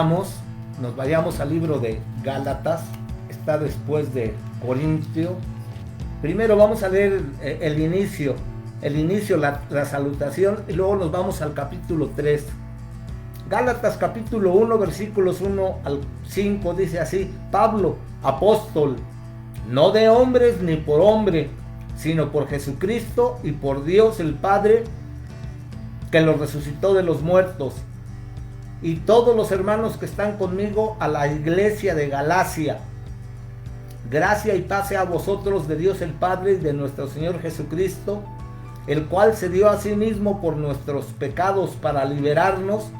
nos vayamos al libro de Gálatas. Está después de Corintio. Primero vamos a leer el inicio, la salutación, y luego nos vamos al capítulo 3. Gálatas capítulo 1, versículos 1 al 5, dice así: Pablo, apóstol, no de hombres ni por hombre, sino por Jesucristo y por Dios el Padre, que lo resucitó de los muertos, y todos los hermanos que están conmigo, a la iglesia de Galacia. Gracia y paz sea a vosotros de Dios el Padre y de nuestro Señor Jesucristo, el cual se dio a sí mismo por nuestros pecados para liberarnos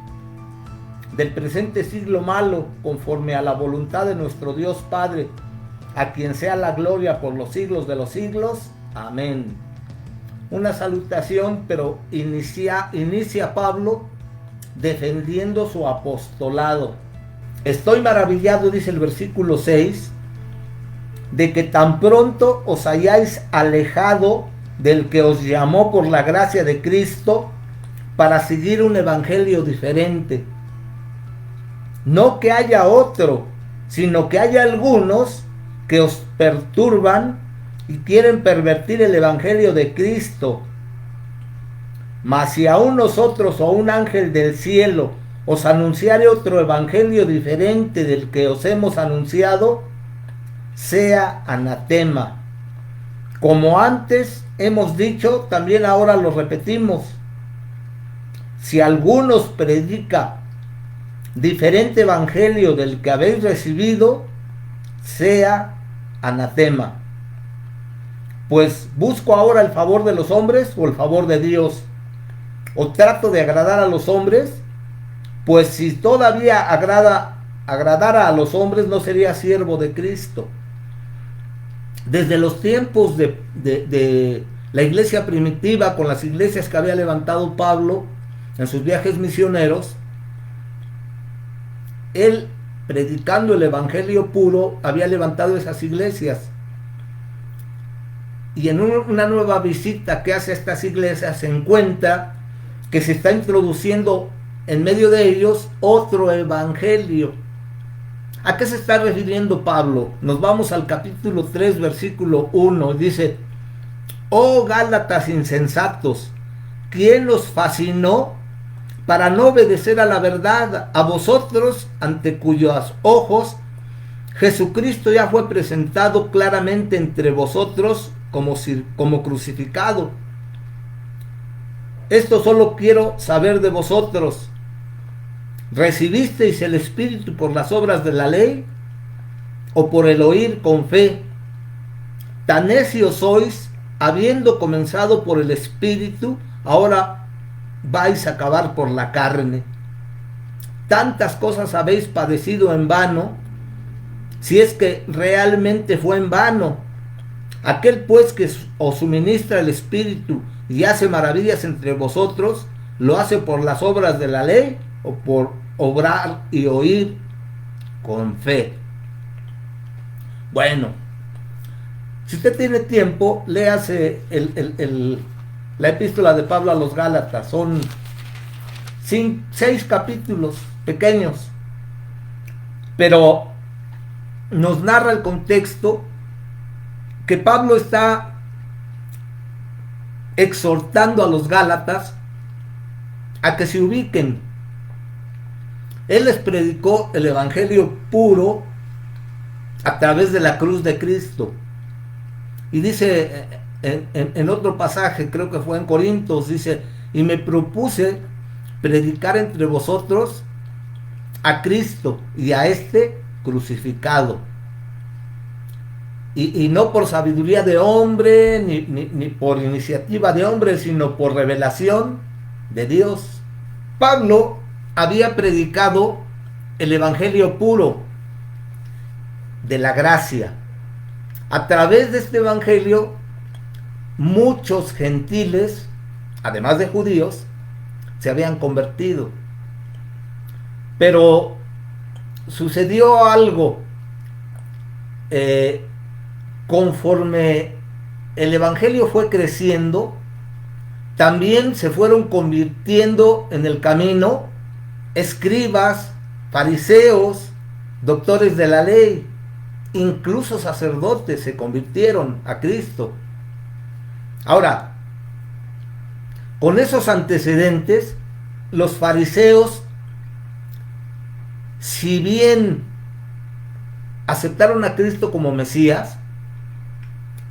del presente siglo malo, conforme a la voluntad de nuestro Dios Padre, a quien sea la gloria por los siglos de los siglos. Amén. Una salutación, pero inicia Pablo defendiendo su apostolado. Estoy maravillado, dice el versículo 6, de que tan pronto os hayáis alejado del que os llamó por la gracia de Cristo para seguir un evangelio diferente. No que haya otro, sino que haya algunos que os perturban y quieren pervertir el evangelio de Cristo. Mas si aún nosotros o un ángel del cielo os anunciare otro evangelio diferente del que os hemos anunciado, sea anatema. Como antes hemos dicho, también ahora lo repetimos: si alguno os predica diferente evangelio del que habéis recibido, sea anatema. Pues busco ahora el favor de los hombres o el favor de Dios, o trato de agradar a los hombres. Pues si todavía agradara a los hombres, no sería siervo de Cristo. Desde los tiempos de la iglesia primitiva, con las iglesias que había levantado Pablo en sus viajes misioneros, él, predicando el evangelio puro, había levantado esas iglesias. Y en una nueva visita que hace a estas iglesias, se encuentra que se está introduciendo en medio de ellos otro evangelio. ¿A qué se está refiriendo Pablo? Nos vamos al capítulo 3, versículo 1. Dice: Oh Gálatas insensatos, ¿quién los fascinó para no obedecer a la verdad? A vosotros, ante cuyos ojos Jesucristo ya fue presentado claramente entre vosotros como crucificado. Esto solo quiero saber de vosotros: ¿recibisteis el Espíritu por las obras de la ley o por el oír con fe? Tan necios sois, habiendo comenzado por el Espíritu, ahora vais a acabar por la carne. Tantas cosas habéis padecido en vano, si es que realmente fue en vano. Aquel pues que os suministra el Espíritu y hace maravillas entre vosotros, ¿lo hace por las obras de la ley o por obrar y oír con fe? Bueno, si usted tiene tiempo, léase la epístola de Pablo a los Gálatas. Son 6 capítulos pequeños, pero nos narra el contexto que Pablo está exhortando a los Gálatas a que se ubiquen. Él les predicó el evangelio puro a través de la cruz de Cristo. Y dice en otro pasaje, creo que fue en Corintios, dice: y me propuse predicar entre vosotros a Cristo y a este crucificado. Y no por sabiduría de hombre, ni por iniciativa de hombre, sino por revelación de Dios. Pablo había predicado el evangelio puro de la gracia. A través de este evangelio, muchos gentiles, además de judíos, se habían convertido. Pero sucedió algo. Conforme el evangelio fue creciendo, también se fueron convirtiendo en el camino escribas, fariseos, doctores de la ley, incluso sacerdotes se convirtieron a Cristo. Ahora, con esos antecedentes, los fariseos, si bien aceptaron a Cristo como Mesías,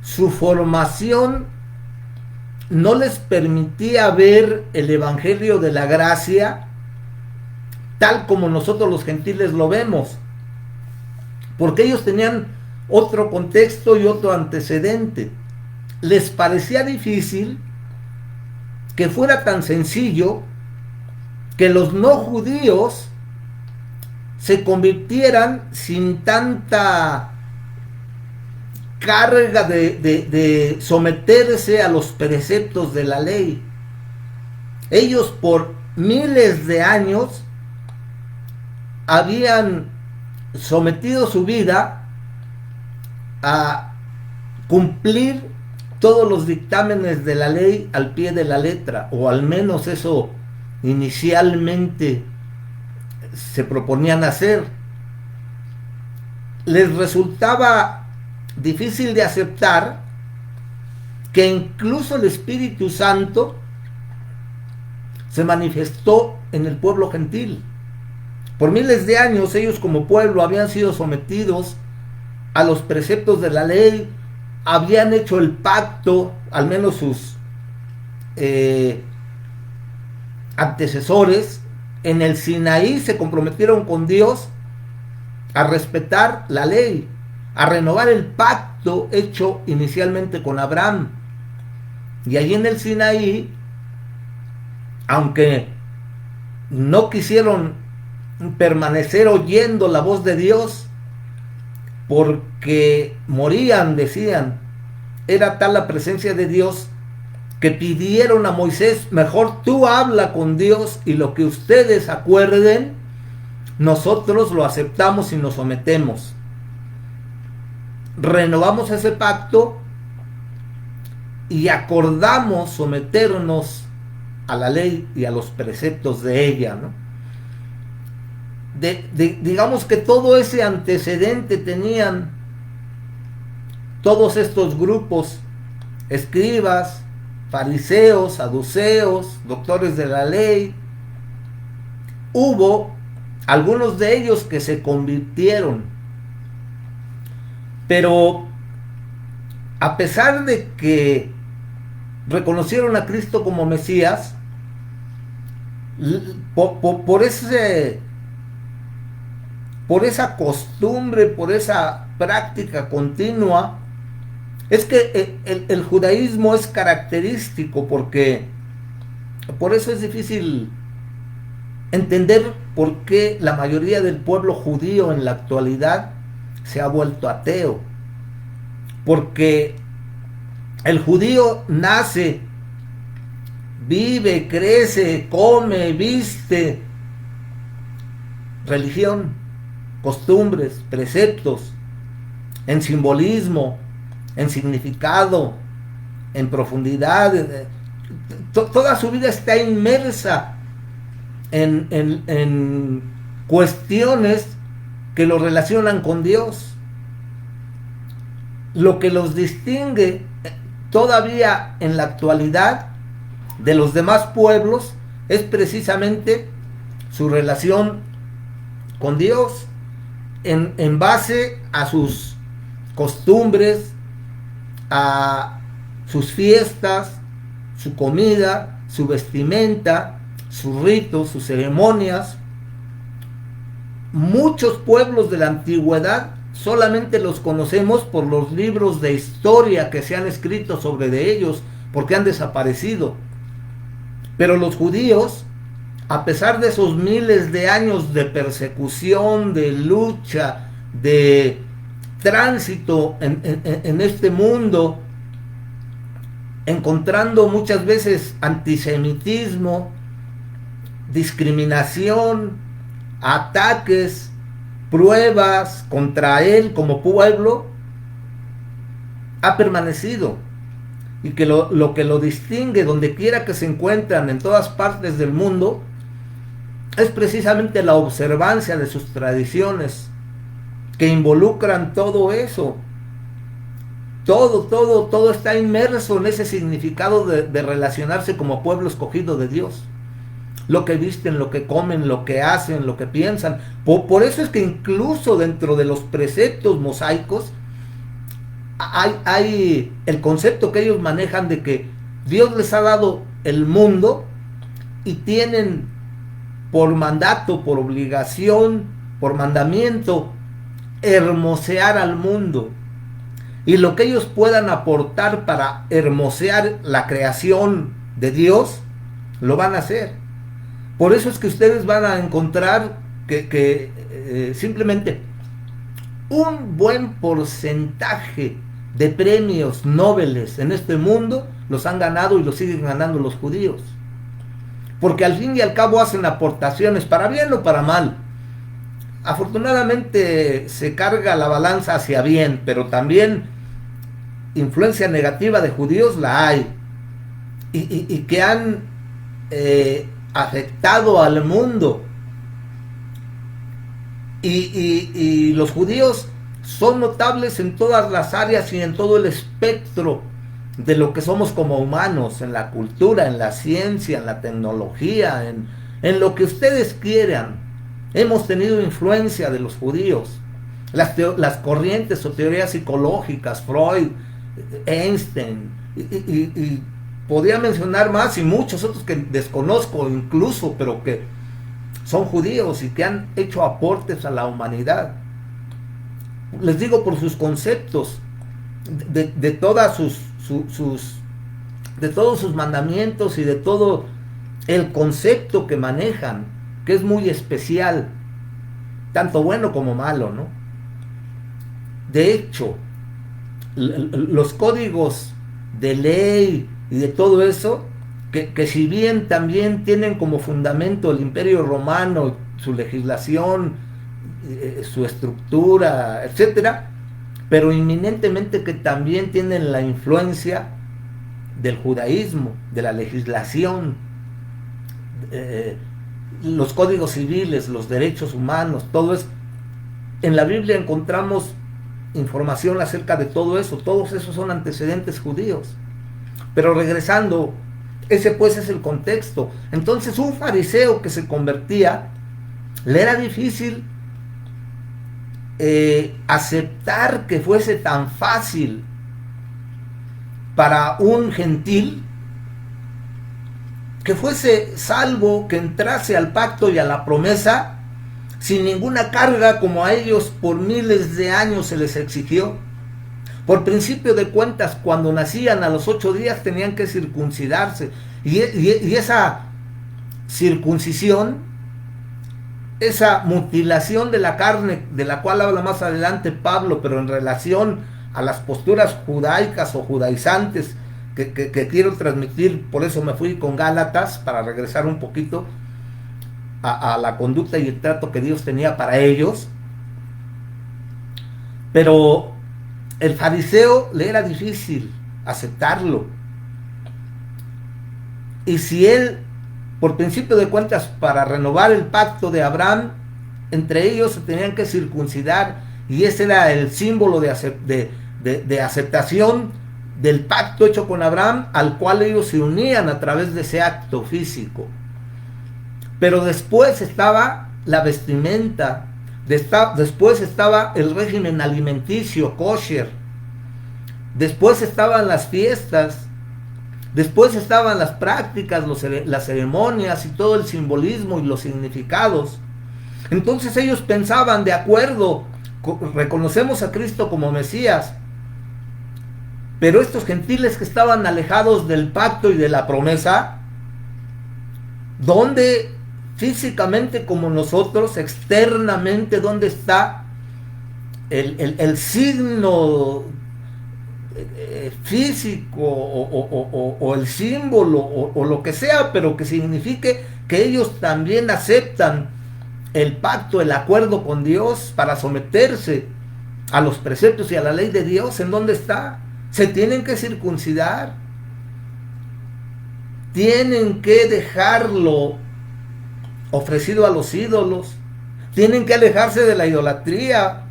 su formación no les permitía ver el Evangelio de la gracia tal como nosotros los gentiles lo vemos, porque ellos tenían otro contexto y otro antecedente. Les parecía difícil que fuera tan sencillo que los no judíos se convirtieran sin tanta carga de someterse a los preceptos de la ley. Ellos por miles de años habían sometido su vida a cumplir todos los dictámenes de la ley al pie de la letra, o al menos eso inicialmente se proponían hacer. Les resultaba difícil de aceptar que incluso el Espíritu Santo se manifestó en el pueblo gentil. Por miles de años ellos como pueblo habían sido sometidos a los preceptos de la ley, habían hecho el pacto, al menos sus antecesores, en el Sinaí se comprometieron con Dios a respetar la ley, a renovar el pacto hecho inicialmente con Abraham. Y allí en el Sinaí, aunque no quisieron permanecer oyendo la voz de Dios, porque morían, decían, era tal la presencia de Dios que pidieron a Moisés: mejor tú habla con Dios y lo que ustedes acuerden, nosotros lo aceptamos y nos sometemos. Renovamos ese pacto y acordamos someternos a la ley y a los preceptos de ella, ¿no? Digamos que todo ese antecedente tenían todos estos grupos: escribas, fariseos, saduceos, doctores de la ley. Hubo algunos de ellos que se convirtieron, pero a pesar de que reconocieron a Cristo como Mesías, por esa costumbre, por esa práctica continua, es que el judaísmo es característico, porque por eso es difícil entender por qué la mayoría del pueblo judío en la actualidad se ha vuelto ateo. Porque el judío nace, vive, crece, come, viste, religión, costumbres, preceptos, en simbolismo, en significado, en profundidad. Toda su vida está inmersa en cuestiones que lo relacionan con Dios. Lo que los distingue todavía en la actualidad de los demás pueblos es precisamente su relación con Dios, en base a sus costumbres, a sus fiestas, su comida, su vestimenta, sus ritos, sus ceremonias. Muchos pueblos de la antigüedad solamente los conocemos por los libros de historia que se han escrito sobre de ellos, porque han desaparecido. Pero los judíos, a pesar de esos miles de años de persecución, de lucha, de tránsito en este mundo, encontrando muchas veces antisemitismo, discriminación, ataques, pruebas contra él como pueblo, ha permanecido. Y que lo que lo distingue donde quiera que se encuentran en todas partes del mundo es precisamente la observancia de sus tradiciones que involucran todo eso. Todo está inmerso en ese significado de relacionarse como pueblo escogido de Dios. Lo que visten, lo que comen, lo que hacen, lo que piensan. Por eso es que incluso dentro de los preceptos mosaicos hay el concepto que ellos manejan de que Dios les ha dado el mundo y tienen por mandato, por obligación, por mandamiento, hermosear al mundo. Y lo que ellos puedan aportar para hermosear la creación de Dios, lo van a hacer. Por eso es que ustedes van a encontrar que simplemente un buen porcentaje de premios Nobel en este mundo los han ganado y los siguen ganando los judíos. Porque al fin y al cabo hacen aportaciones para bien o para mal. Afortunadamente se carga la balanza hacia bien, pero también influencia negativa de judíos la hay. Y que han afectado al mundo. Y los judíos son notables en todas las áreas y en todo el espectro de lo que somos como humanos, en la cultura, en la ciencia, en la tecnología, en lo que ustedes quieran. Hemos tenido influencia de los judíos. Las corrientes o teorías psicológicas, Freud, Einstein, y podría mencionar más y muchos otros que desconozco incluso, pero que son judíos y que han hecho aportes a la humanidad. Les digo por sus conceptos, de todas de todos sus mandamientos y de todo el concepto que manejan, que es muy especial, tanto bueno como malo, ¿no? De hecho, los códigos de ley y de todo eso, que si bien también tienen como fundamento el Imperio Romano, su legislación, su estructura, etcétera, pero inminentemente que también tienen la influencia del judaísmo, de la legislación, los códigos civiles, los derechos humanos, todo eso. En la Biblia encontramos información acerca de todo eso. Todos esos son antecedentes judíos. Pero regresando, ese pues es el contexto. Entonces un fariseo que se convertía, le era difícil aceptar que fuese tan fácil para un gentil que fuese salvo, que entrase al pacto y a la promesa sin ninguna carga como a ellos por miles de años se les exigió. Por principio de cuentas, cuando nacían a los 8 días tenían que circuncidarse, y esa circuncisión, esa mutilación de la carne, de la cual habla más adelante Pablo, pero en relación a las posturas judaicas o judaizantes que quiero transmitir, por eso me fui con Gálatas, para regresar un poquito a la conducta y el trato que Dios tenía para ellos. Pero el fariseo le era difícil aceptarlo. Y si él, por principio de cuentas, para renovar el pacto de Abraham, entre ellos se tenían que circuncidar, y ese era el símbolo de aceptación del pacto hecho con Abraham, al cual ellos se unían a través de ese acto físico. Pero después estaba la vestimenta, después estaba el régimen alimenticio, kosher, después estaban las fiestas, después estaban las prácticas, las ceremonias y todo el simbolismo y los significados. Entonces ellos pensaban, de acuerdo, reconocemos a Cristo como Mesías, pero estos gentiles que estaban alejados del pacto y de la promesa, ¿dónde físicamente como nosotros, externamente, dónde está el signo físico o el símbolo o lo que sea, pero que signifique que ellos también aceptan el pacto, el acuerdo con Dios para someterse a los preceptos y a la ley de Dios? ¿En dónde está? Se tienen que circuncidar, tienen que dejarlo ofrecido a los ídolos. Tienen que alejarse de la idolatría,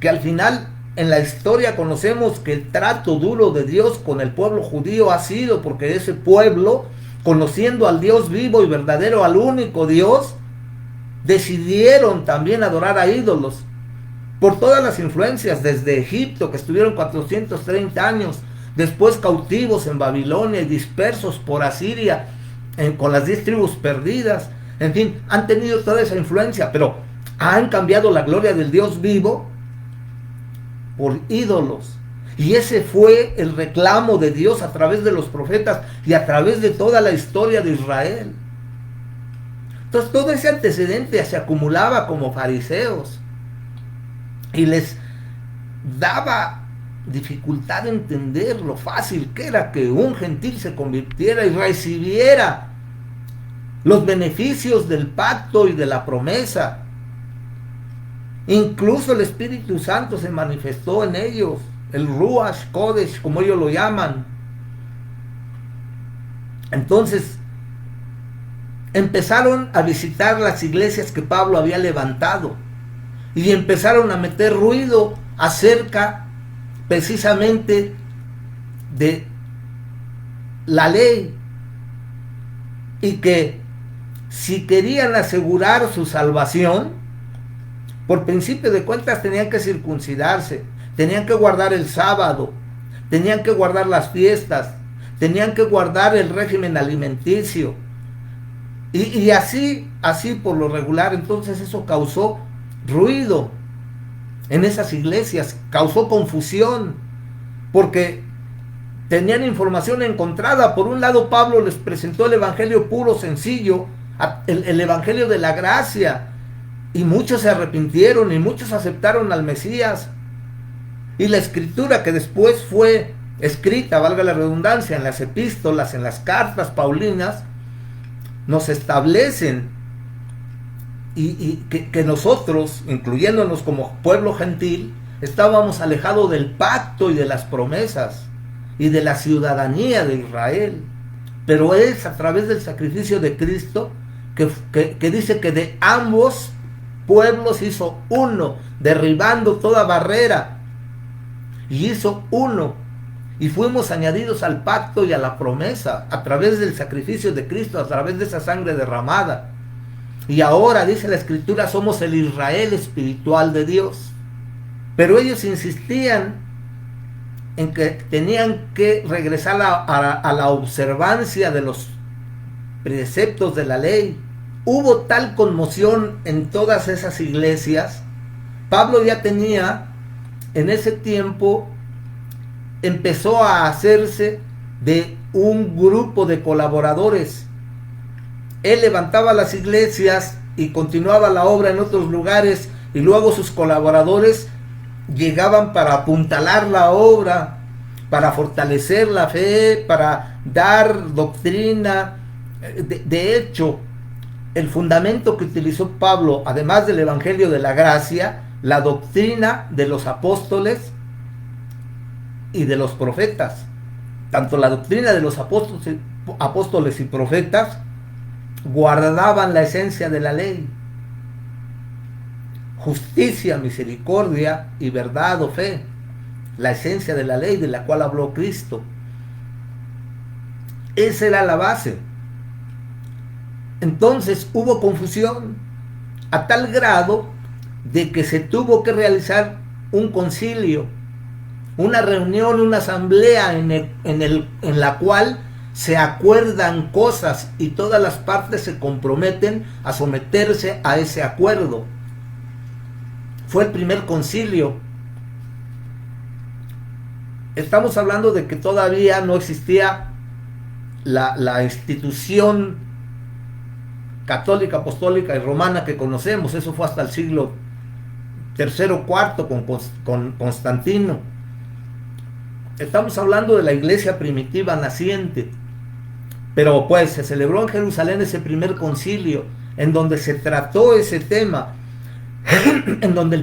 que al final en la historia conocemos que el trato duro de Dios con el pueblo judío ha sido porque ese pueblo, conociendo al Dios vivo y verdadero, al único Dios, decidieron también adorar a ídolos por todas las influencias, desde Egipto, que estuvieron 430 años, después cautivos en Babilonia y dispersos por Asiria, con las 10 tribus perdidas. En fin, han tenido toda esa influencia, pero han cambiado la gloria del Dios vivo por ídolos. Y ese fue el reclamo de Dios a través de los profetas y a través de toda la historia de Israel. Entonces todo ese antecedente se acumulaba como fariseos y les daba dificultad de entender lo fácil que era que un gentil se convirtiera y recibiera los beneficios del pacto y de la promesa. Incluso el Espíritu Santo se manifestó en ellos, el Ruach Kodesh, como ellos lo llaman. Entonces empezaron a visitar las iglesias que Pablo había levantado y empezaron a meter ruido acerca precisamente de la ley, y que si querían asegurar su salvación, por principio de cuentas tenían que circuncidarse, tenían que guardar el sábado, tenían que guardar las fiestas, tenían que guardar el régimen alimenticio, y así por lo regular. Entonces eso causó ruido en esas iglesias, causó confusión, porque tenían información encontrada. Por un lado, Pablo les presentó el evangelio puro, sencillo, el evangelio de la gracia, y muchos se arrepintieron y muchos aceptaron al Mesías. Y la escritura que después fue escrita, valga la redundancia, en las epístolas, en las cartas paulinas, nos establecen y que nosotros, incluyéndonos como pueblo gentil, estábamos alejados del pacto y de las promesas y de la ciudadanía de Israel. Pero es a través del sacrificio de Cristo que dice que de ambos pueblos hizo uno, derribando toda barrera, y hizo uno, y fuimos añadidos al pacto y a la promesa a través del sacrificio de Cristo, a través de esa sangre derramada. Y ahora, dice la escritura, somos el Israel espiritual de Dios. Pero ellos insistían en que tenían que regresar a la observancia de los preceptos de la ley. Hubo tal conmoción en todas esas iglesias. Pablo ya tenía, en ese tiempo, empezó a hacerse de un grupo de colaboradores. Él levantaba las iglesias y continuaba la obra en otros lugares, y luego sus colaboradores llegaban para apuntalar la obra, para fortalecer la fe, para dar doctrina. De hecho, el fundamento que utilizó Pablo, además del evangelio de la gracia, la doctrina de los apóstoles y de los profetas. Tanto la doctrina de los apóstoles y profetas guardaban la esencia de la ley: justicia, misericordia y verdad o fe, la esencia de la ley de la cual habló Cristo. Esa era la base. Entonces hubo confusión a tal grado de que se tuvo que realizar un concilio, una reunión, una asamblea en la cual se acuerdan cosas y todas las partes se comprometen a someterse a ese acuerdo. Fue el primer concilio. Estamos hablando de que todavía no existía la institución católica, apostólica y romana que conocemos. Eso fue hasta el siglo III o IV con Constantino. Estamos hablando de la iglesia primitiva naciente. Pero pues se celebró en Jerusalén ese primer concilio, en donde se trató ese tema, en donde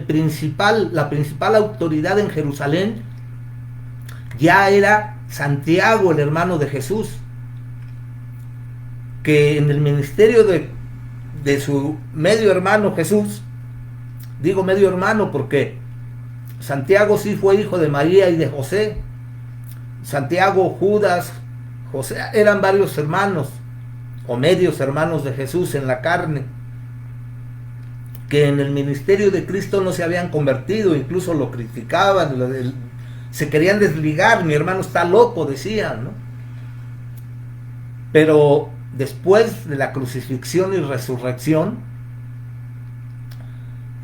la principal autoridad en Jerusalén ya era Santiago, el hermano de Jesús, que en el ministerio de su medio hermano Jesús. Digo medio hermano porque Santiago sí fue hijo de María y de José. Santiago, Judas, José eran varios hermanos o medios hermanos de Jesús en la carne, que en el ministerio de Cristo no se habían convertido, incluso lo criticaban, se querían desligar. Mi hermano está loco, decían, ¿no? Pero después de la crucifixión y resurrección,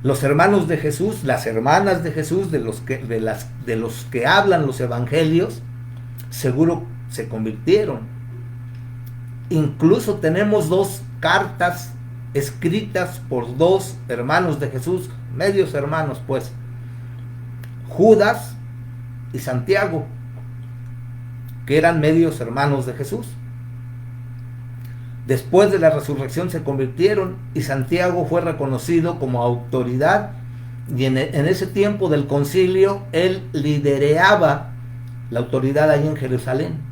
los hermanos de Jesús, las hermanas de Jesús, de los que hablan los evangelios, seguro se convirtieron. Incluso tenemos 2 cartas escritas por 2 hermanos de Jesús, medios hermanos pues, Judas y Santiago, que eran medios hermanos de Jesús. Después de la resurrección se convirtieron y Santiago fue reconocido como autoridad, y en ese tiempo del concilio él lidereaba la autoridad ahí en Jerusalén,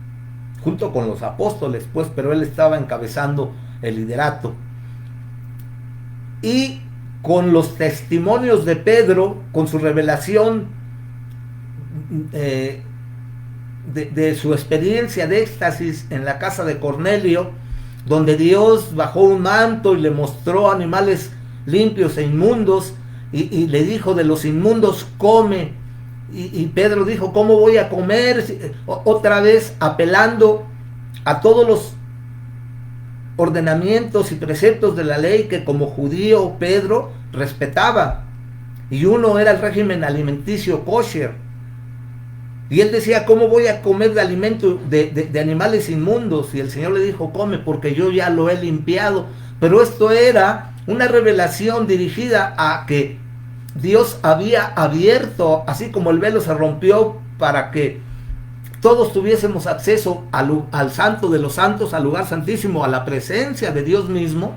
junto con los apóstoles pues, pero él estaba encabezando el liderato. Y con los testimonios de Pedro, con su revelación de su experiencia de éxtasis en la casa de Cornelio, donde Dios bajó un manto y le mostró animales limpios e inmundos, y le dijo: de los inmundos come. Y Pedro dijo: ¿cómo voy a comer? Otra vez apelando a todos los ordenamientos y preceptos de la ley que como judío Pedro respetaba. Y uno era el régimen alimenticio kosher. Y él decía: ¿cómo voy a comer de alimento de animales inmundos? Y el Señor le dijo: come, porque yo ya lo he limpiado. Pero esto era una revelación dirigida a que Dios había abierto, así como el velo se rompió, para que todos tuviésemos acceso al santo de los santos, al lugar santísimo, a la presencia de Dios mismo.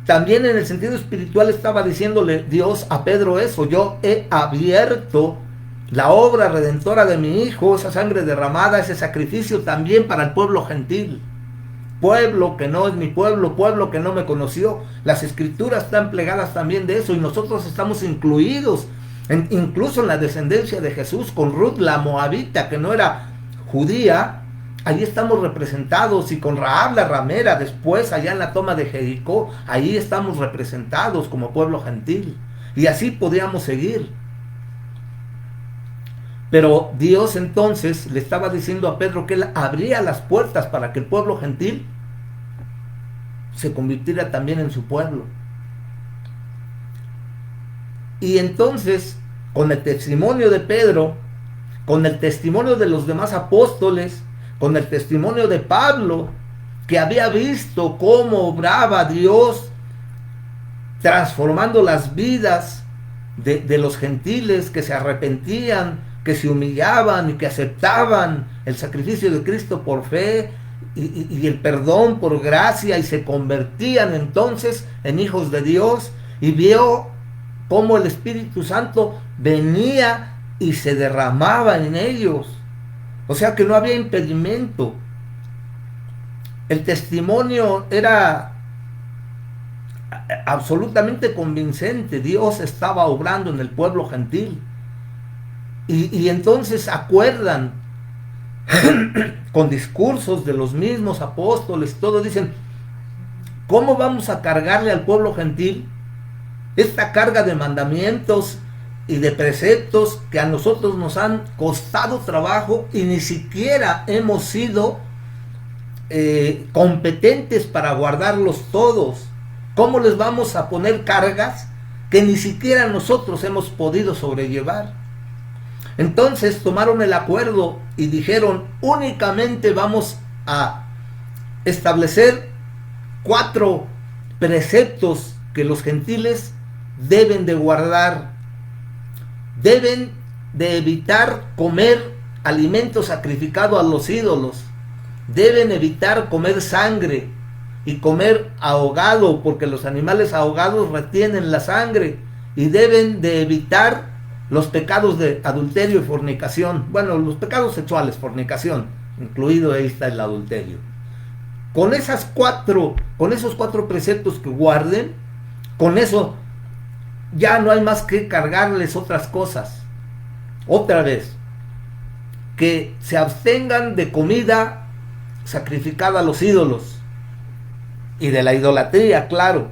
También en el sentido espiritual estaba diciéndole Dios a Pedro eso: yo he abierto la obra redentora de mi Hijo, esa sangre derramada, ese sacrificio también para el pueblo gentil, pueblo que no es mi pueblo, pueblo que no me conoció. Las escrituras están plegadas también de eso, y nosotros estamos incluidos incluso en la descendencia de Jesús, con Ruth la moabita, que no era judía. Allí estamos representados, y con Rahab la ramera, después allá en la toma de Jericó, ahí estamos representados como pueblo gentil, y así podríamos seguir. Pero Dios entonces le estaba diciendo a Pedro que él abría las puertas para que el pueblo gentil se convirtiera también en su pueblo. Y entonces, con el testimonio de Pedro, con el testimonio de los demás apóstoles, con el testimonio de Pablo, que había visto cómo obraba Dios transformando las vidas de los gentiles que se arrepentían, que se humillaban y que aceptaban el sacrificio de Cristo por fe y el perdón por gracia, y se convertían entonces en hijos de Dios, y vio cómo el Espíritu Santo venía y se derramaba en ellos. O sea que no había impedimento. El testimonio era absolutamente convincente. Dios estaba obrando en el pueblo gentil. Y entonces acuerdan con discursos de los mismos apóstoles, todos dicen: ¿cómo vamos a cargarle al pueblo gentil esta carga de mandamientos y de preceptos que a nosotros nos han costado trabajo y ni siquiera hemos sido competentes para guardarlos todos? ¿Cómo les vamos a poner cargas que ni siquiera nosotros hemos podido sobrellevar? Entonces tomaron el acuerdo y dijeron: únicamente vamos a establecer 4 preceptos que los gentiles deben de guardar. Deben de evitar comer alimento sacrificado a los ídolos. Deben evitar comer sangre y comer ahogado, porque los animales ahogados retienen la sangre. Y deben de evitar los pecados de adulterio y fornicación. Bueno, los pecados sexuales, fornicación, incluido ahí está el adulterio. con esos cuatro preceptos que guarden, con eso ya no hay más que cargarles otras cosas. Otra vez, que se abstengan de comida sacrificada a los ídolos y de la idolatría, claro.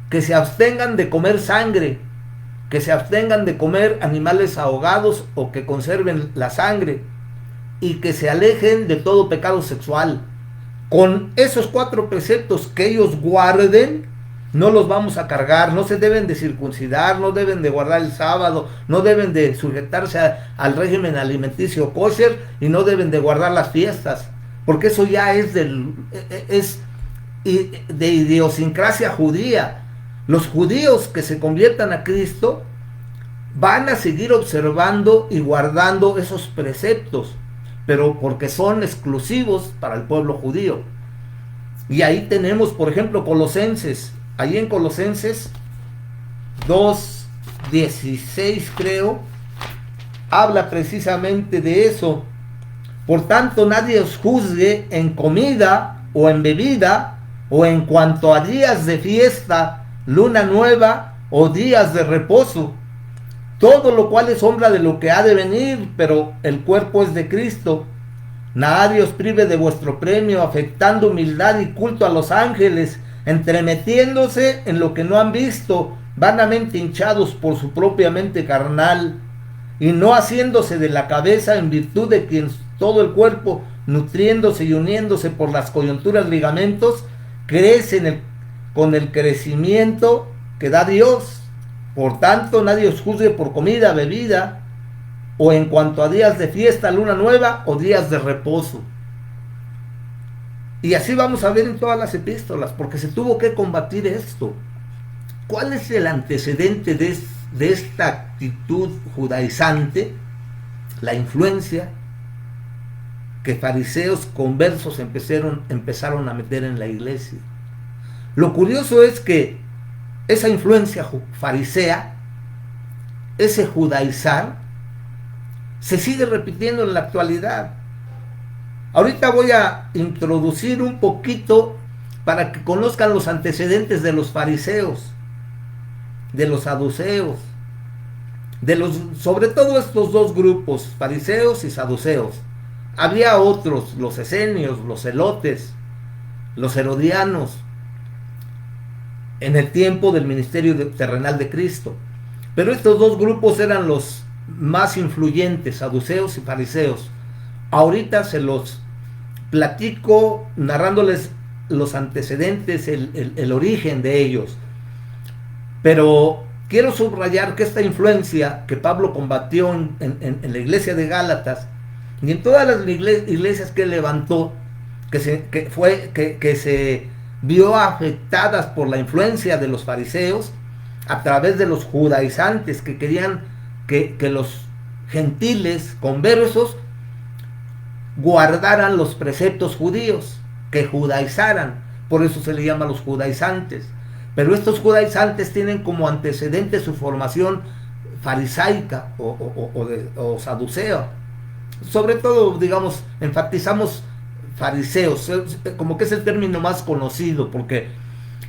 Que se abstengan de comer sangre, que se abstengan de comer animales ahogados o que conserven la sangre, y que se alejen de todo pecado sexual. Con esos cuatro preceptos que ellos guarden, no los vamos a cargar. No se deben de circuncidar, no deben de guardar el sábado, no deben de sujetarse al régimen alimenticio kosher y no deben de guardar las fiestas, porque eso ya es de idiosincrasia judía. Los judíos que se conviertan a Cristo van a seguir observando y guardando esos preceptos, pero porque son exclusivos para el pueblo judío. Y ahí tenemos, por ejemplo, Colosenses. Ahí en Colosenses 2:16, creo, habla precisamente de eso. Por tanto, nadie os juzgue en comida o en bebida, o en cuanto a días de fiesta, luna nueva o días de reposo, todo lo cual es sombra de lo que ha de venir, pero el cuerpo es de Cristo. Nadie os prive de vuestro premio, afectando humildad y culto a los ángeles, entremetiéndose en lo que no han visto, vanamente hinchados por su propia mente carnal, y no haciéndose de la cabeza, en virtud de quien todo el cuerpo, nutriéndose y uniéndose por las coyunturas ligamentos, crece con el crecimiento que da Dios. Por tanto, nadie os juzgue por comida, bebida, o en cuanto a días de fiesta, luna nueva, o días de reposo. Y así vamos a ver en todas las epístolas, porque se tuvo que combatir esto. ¿Cuál es el antecedente de esta actitud judaizante? La influencia que fariseos conversos empezaron a meter en la iglesia. Lo curioso es que esa influencia farisea, ese judaizar, se sigue repitiendo en la actualidad. Ahorita voy a introducir un poquito para que conozcan los antecedentes de los fariseos, de los saduceos, sobre todo estos dos grupos, fariseos y saduceos. Había otros, los esenios, los celotes, los herodianos, en el tiempo del ministerio terrenal de Cristo. Pero estos dos grupos eran los más influyentes, saduceos y fariseos. Ahorita se los platico narrándoles los antecedentes, el origen de ellos. Pero quiero subrayar que esta influencia que Pablo combatió en la iglesia de Gálatas y en todas las iglesias que levantó, que se vio afectadas por la influencia de los fariseos a través de los judaizantes que querían que los gentiles conversos guardaran los preceptos judíos, que judaizaran. Por eso se le llama los judaizantes. Pero estos judaizantes tienen como antecedente su formación farisaica o saducea. Sobre todo, digamos, enfatizamos fariseos, como que es el término más conocido, porque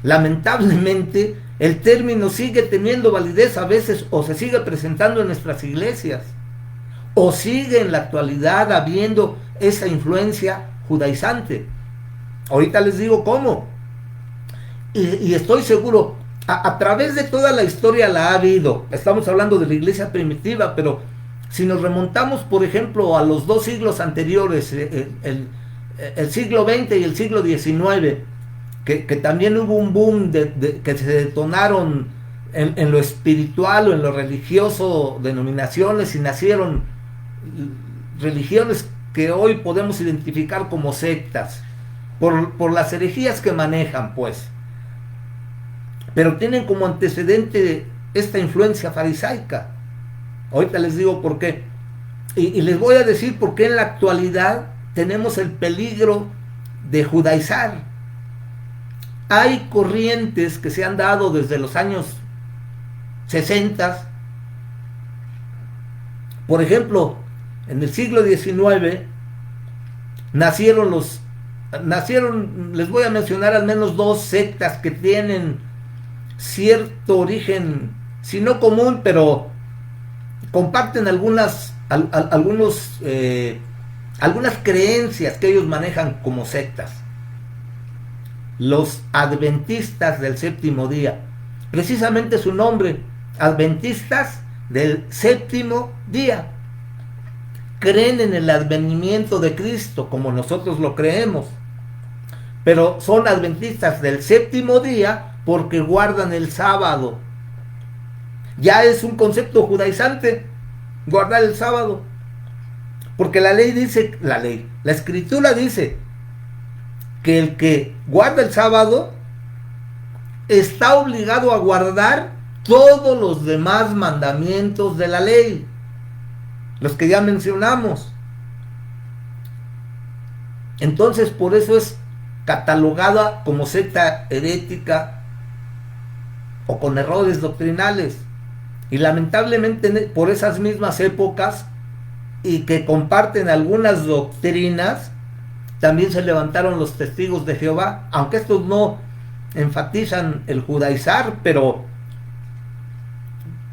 lamentablemente el término sigue teniendo validez a veces, o se sigue presentando en nuestras iglesias, o sigue en la actualidad habiendo esa influencia judaizante. Ahorita les digo cómo, y estoy seguro, a través de toda la historia la ha habido. Estamos hablando de la iglesia primitiva, pero si nos remontamos, por ejemplo, a los 2 siglos anteriores, el siglo XX y el siglo XIX, que también hubo un boom que se detonaron en lo espiritual o en lo religioso denominaciones, y nacieron religiones que hoy podemos identificar como sectas por las herejías que manejan, pues, pero tienen como antecedente esta influencia farisaica. Ahorita les digo por qué, y les voy a decir por qué en la actualidad tenemos el peligro de judaizar. Hay corrientes que se han dado desde los años 60. Por ejemplo, en el siglo XIX nacieron los nacieron, les voy a mencionar al menos dos sectas que tienen cierto origen, si no común, pero comparten algunas creencias que ellos manejan como sectas. Los adventistas del séptimo día, precisamente su nombre, adventistas del séptimo día, creen en el advenimiento de Cristo como nosotros lo creemos, pero son adventistas del séptimo día porque guardan el sábado. Ya es un concepto judaizante guardar el sábado, porque la escritura dice que el que guarda el sábado está obligado a guardar todos los demás mandamientos de la ley, los que ya mencionamos. Entonces, por eso es catalogada como secta herética o con errores doctrinales. Y lamentablemente por esas mismas épocas, y que comparten algunas doctrinas, también se levantaron los testigos de Jehová, aunque estos no enfatizan el judaizar, pero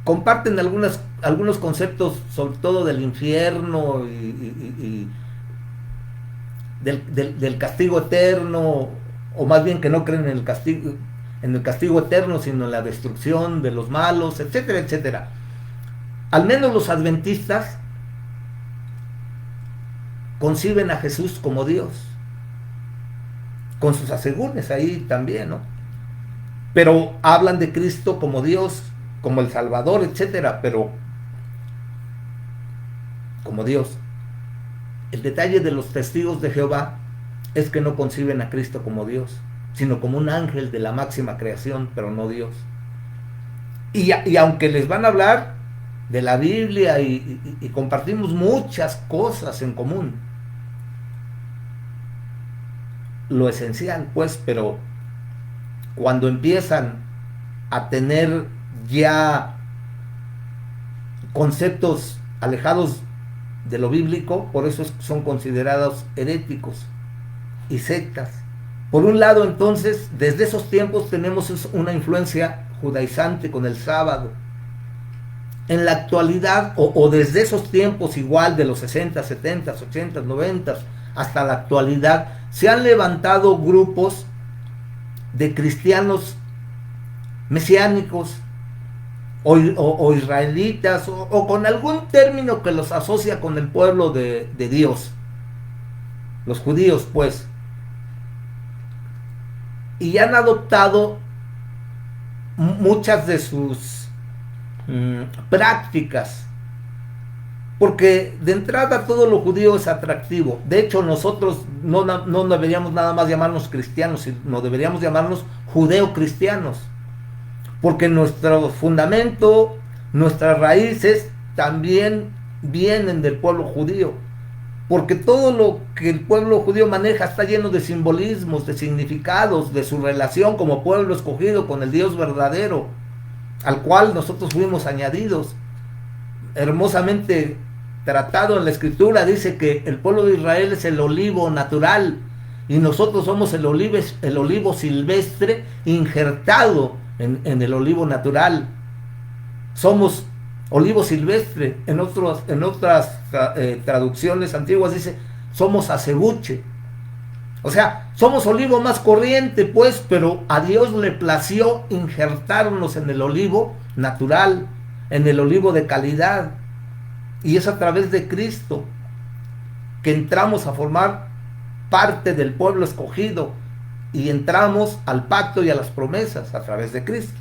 comparten algunos conceptos, sobre todo del infierno y del castigo eterno, o más bien que no creen en el castigo eterno, sino en la destrucción de los malos, etcétera, etcétera. Al menos los adventistas conciben a Jesús como Dios, con sus asegúnes ahí también, ¿no? Pero hablan de Cristo como Dios, como el Salvador, etcétera, pero como Dios. El detalle de los testigos de Jehová es que no conciben a Cristo como Dios, sino como un ángel de la máxima creación, pero no Dios. Y aunque les van a hablar de la Biblia y compartimos muchas cosas en común, lo esencial, pues, pero cuando empiezan a tener ya conceptos alejados de lo bíblico, por eso son considerados heréticos y sectas. Por un lado, entonces, desde esos tiempos tenemos una influencia judaizante con el sábado. En la actualidad, o desde esos tiempos igual, de los 60, 70, 80, 90, hasta la actualidad, se han levantado grupos de cristianos mesiánicos o israelitas, o con algún término que los asocia con el pueblo de Dios, los judíos, pues, y han adoptado muchas de sus prácticas, porque de entrada todo lo judío es atractivo. De hecho, nosotros no deberíamos nada más llamarnos cristianos, sino deberíamos llamarnos judeo-cristianos, porque nuestro fundamento, nuestras raíces también vienen del pueblo judío, porque todo lo que el pueblo judío maneja está lleno de simbolismos, de significados, de su relación como pueblo escogido con el Dios verdadero, al cual nosotros fuimos añadidos. Hermosamente tratado en la escritura, dice que el pueblo de Israel es el olivo natural y nosotros somos el olivo silvestre injertado en el olivo natural. Somos olivo silvestre. En otras traducciones antiguas dice somos acebuche. O sea, somos olivo más corriente, pues, pero a Dios le plació injertarnos en el olivo natural, en el olivo de calidad. Y es a través de Cristo que entramos a formar parte del pueblo escogido y entramos al pacto y a las promesas a través de Cristo.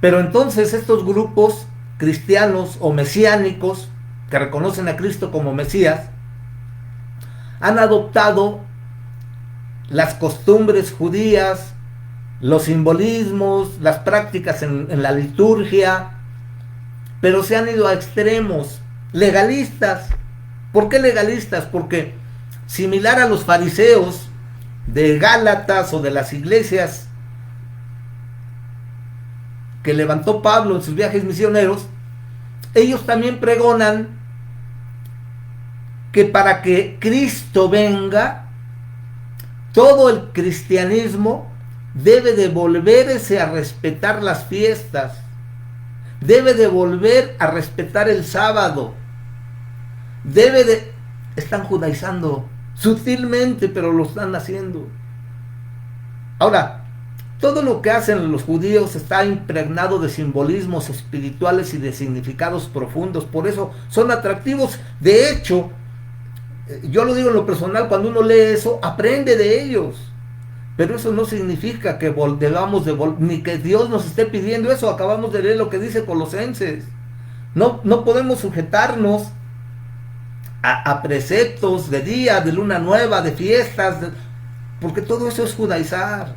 Pero entonces estos grupos cristianos o mesiánicos que reconocen a Cristo como Mesías han adoptado las costumbres judías, los simbolismos, las prácticas en la liturgia, pero se han ido a extremos legalistas. ¿Por qué legalistas? Porque similar a los fariseos de Gálatas o de las iglesias que levantó Pablo en sus viajes misioneros, ellos también pregonan que para que Cristo venga, todo el cristianismo debe de volverse a respetar las fiestas, debe de volver a respetar el sábado, están judaizando sutilmente, pero lo están haciendo. Ahora, todo lo que hacen los judíos está impregnado de simbolismos espirituales y de significados profundos, por eso son atractivos. De hecho, yo lo digo en lo personal, cuando uno lee eso, aprende de ellos. Pero eso no significa que ni que Dios nos esté pidiendo eso. Acabamos de leer lo que dice Colosenses. No podemos sujetarnos a preceptos de día, de luna nueva, de fiestas, porque todo eso es judaizar.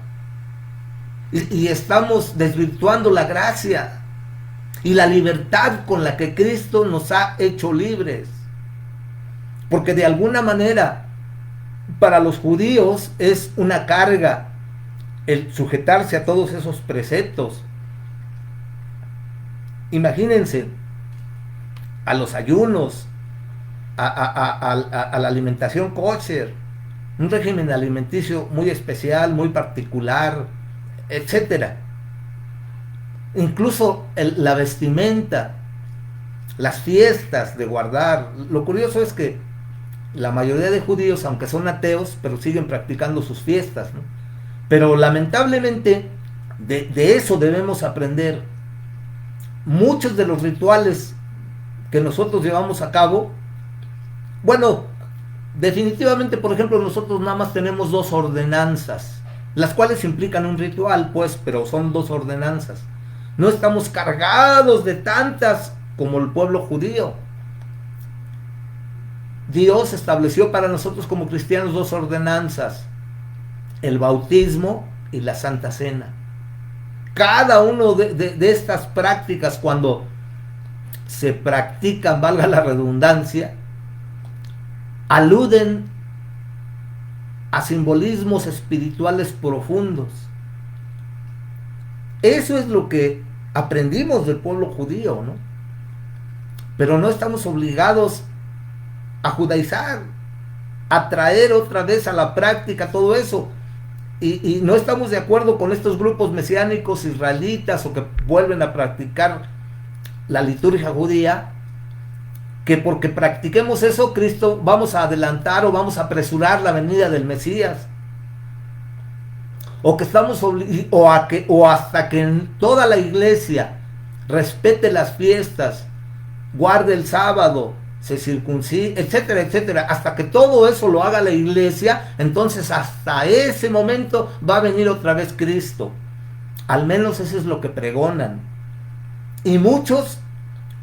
Y estamos desvirtuando la gracia y la libertad con la que Cristo nos ha hecho libres. Porque de alguna manera, para los judíos es una carga el sujetarse a todos esos preceptos. Imagínense a los ayunos, a la alimentación kosher, un régimen alimenticio muy especial, muy particular, etcétera. Incluso la vestimenta, las fiestas de guardar. Lo curioso es que la mayoría de judíos, aunque son ateos, pero siguen practicando sus fiestas, ¿no? Pero lamentablemente de eso debemos aprender. Muchos de los rituales que nosotros llevamos a cabo, bueno, definitivamente, por ejemplo, nosotros nada más tenemos 2 ordenanzas, las cuales implican un ritual, pues, pero son 2 ordenanzas. No estamos cargados de tantas como el pueblo judío. Dios estableció para nosotros como cristianos 2 ordenanzas: el bautismo y la Santa Cena. Cada uno de estas prácticas, cuando se practican, valga la redundancia, aluden a simbolismos espirituales profundos. Eso es lo que aprendimos del pueblo judío, ¿no? Pero no estamos obligados a judaizar, a traer otra vez a la práctica todo eso. Y no estamos de acuerdo con estos grupos mesiánicos israelitas o que vuelven a practicar la liturgia judía, que porque practiquemos eso, Cristo, vamos a adelantar o vamos a apresurar la venida del Mesías. O que estamos o hasta que toda la iglesia respete las fiestas, guarde el sábado, se circuncide, etcétera, etcétera, hasta que todo eso lo haga la iglesia, entonces hasta ese momento va a venir otra vez Cristo. Al menos eso es lo que pregonan. Y muchos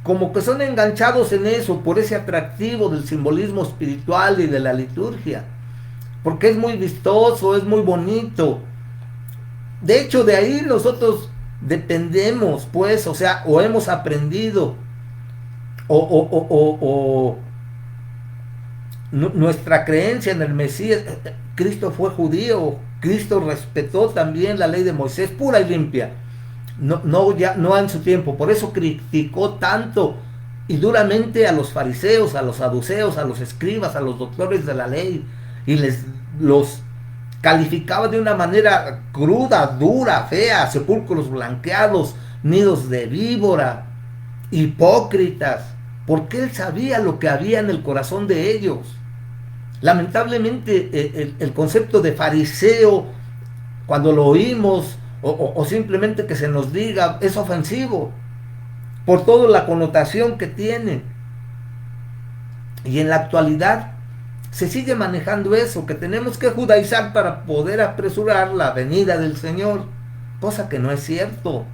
como que son enganchados en eso, por ese atractivo del simbolismo espiritual y de la liturgia, porque es muy vistoso, es muy bonito. De hecho, de ahí nosotros dependemos, pues, o sea, o hemos aprendido, nuestra creencia en el Mesías. Cristo fue judío, Cristo respetó también la ley de Moisés, pura y limpia, no en su tiempo. Por eso criticó tanto y duramente a los fariseos, a los saduceos, a los escribas, a los doctores de la ley, y los calificaba de una manera cruda, dura, fea: sepulcros blanqueados, nidos de víbora, hipócritas, porque él sabía lo que había en el corazón de ellos. Lamentablemente el concepto de fariseo, cuando lo oímos o simplemente que se nos diga, es ofensivo por toda la connotación que tiene. Y en la actualidad se sigue manejando eso, que tenemos que judaizar para poder apresurar la venida del Señor, cosa que no es cierto.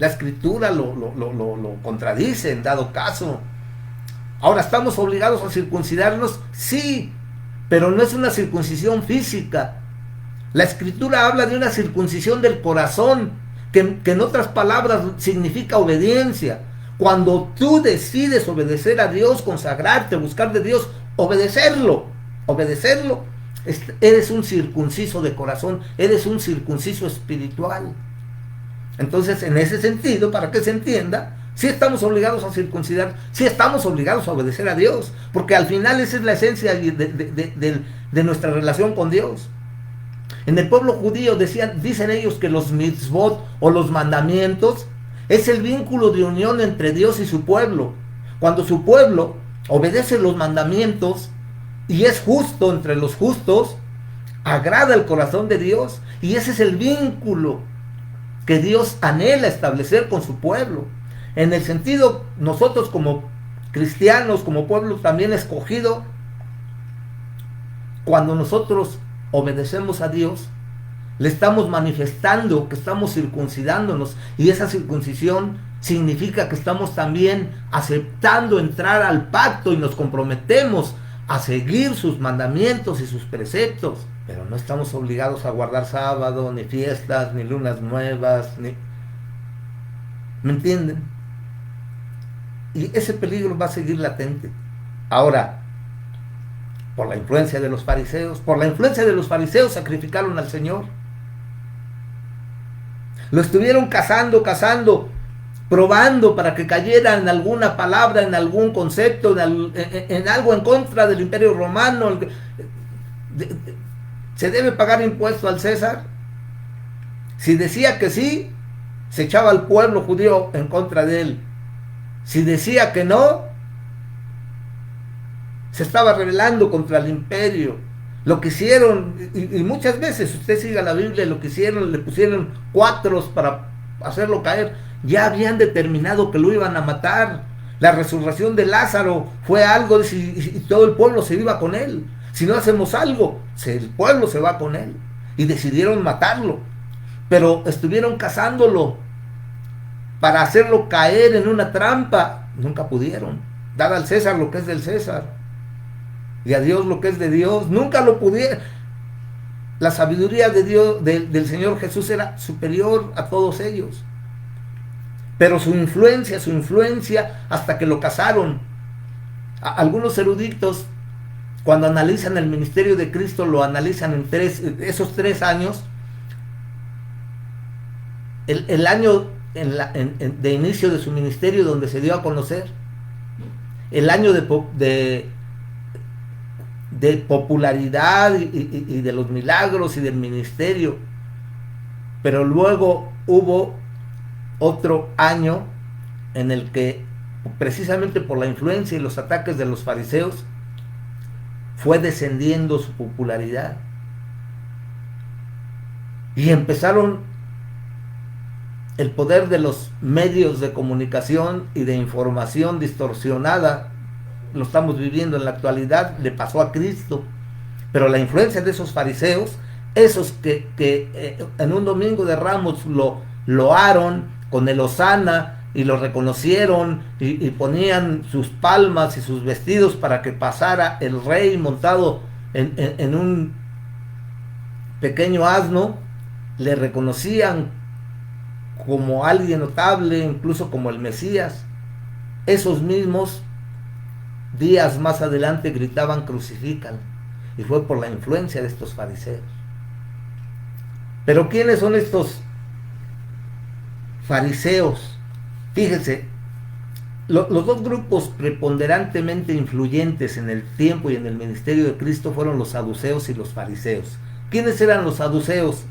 La Escritura lo contradice en dado caso. Ahora, ¿estamos obligados a circuncidarnos? Sí, pero no es una circuncisión física. La Escritura habla de una circuncisión del corazón, que en otras palabras significa obediencia. Cuando tú decides obedecer a Dios, consagrarte, buscar de Dios, obedecerlo, eres un circunciso de corazón, eres un circunciso espiritual. Entonces, en ese sentido, para que se entienda, Sí estamos obligados a circuncidar, sí estamos obligados a obedecer a Dios, porque al final esa es la esencia de nuestra relación con Dios. En el pueblo judío dicen ellos que los mitzvot o los mandamientos es el vínculo de unión entre Dios y su pueblo. Cuando su pueblo obedece los mandamientos y es justo entre los justos, agrada el corazón de Dios, y ese es el vínculo que Dios anhela establecer con su pueblo. En el sentido, nosotros como cristianos, como pueblo también escogido, cuando nosotros obedecemos a Dios, le estamos manifestando que estamos circuncidándonos, y esa circuncisión significa que estamos también aceptando entrar al pacto y nos comprometemos a seguir sus mandamientos y sus preceptos, pero no estamos obligados a guardar sábado, ni fiestas, ni lunas nuevas, ni... ¿Me entienden? Y ese peligro va a seguir latente. Ahora, por la influencia de los fariseos, sacrificaron al Señor. Lo estuvieron cazando, probando para que cayera en alguna palabra, en algún concepto, en algo en contra del Imperio Romano. ¿Se debe pagar impuesto al César? Si decía que sí, se echaba al pueblo judío en contra de él. Si decía que no, se estaba rebelando contra el imperio. Lo que hicieron, y muchas veces, usted siga la Biblia, lo que hicieron, le pusieron cuatros para hacerlo caer. Ya habían determinado que lo iban a matar. La resurrección de Lázaro fue algo, y todo el pueblo se iba con él. Si no hacemos algo, el pueblo se va con él. Y decidieron matarlo. Pero estuvieron cazándolo para hacerlo caer en una trampa. Nunca pudieron. Dar al César lo que es del César y a Dios lo que es de Dios. Nunca lo pudieron. La sabiduría de Dios, del Señor Jesús, era superior a todos ellos. Pero su influencia, hasta que lo cazaron. Algunos eruditos, cuando analizan el ministerio de Cristo, lo analizan en esos 3 años. El año de inicio de su ministerio, donde se dio a conocer, el año de popularidad y de los milagros y del ministerio. Pero luego hubo otro año en el que, precisamente por la influencia y los ataques de los fariseos, fue descendiendo su popularidad, y empezaron el poder de los medios de comunicación y de información distorsionada. Lo estamos viviendo en la actualidad, le pasó a Cristo. Pero la influencia de esos fariseos, esos que en un domingo de Ramos lo loaron con el hosana y lo reconocieron, y ponían sus palmas y sus vestidos para que pasara el rey montado en un pequeño asno, le reconocían como alguien notable, incluso como el Mesías. Esos mismos días más adelante gritaban: crucifican. Y fue por la influencia de estos fariseos. Pero ¿quiénes son estos fariseos? Fíjense, los dos grupos preponderantemente influyentes en el tiempo y en el ministerio de Cristo fueron los saduceos y los fariseos. ¿Quiénes eran los saduceos?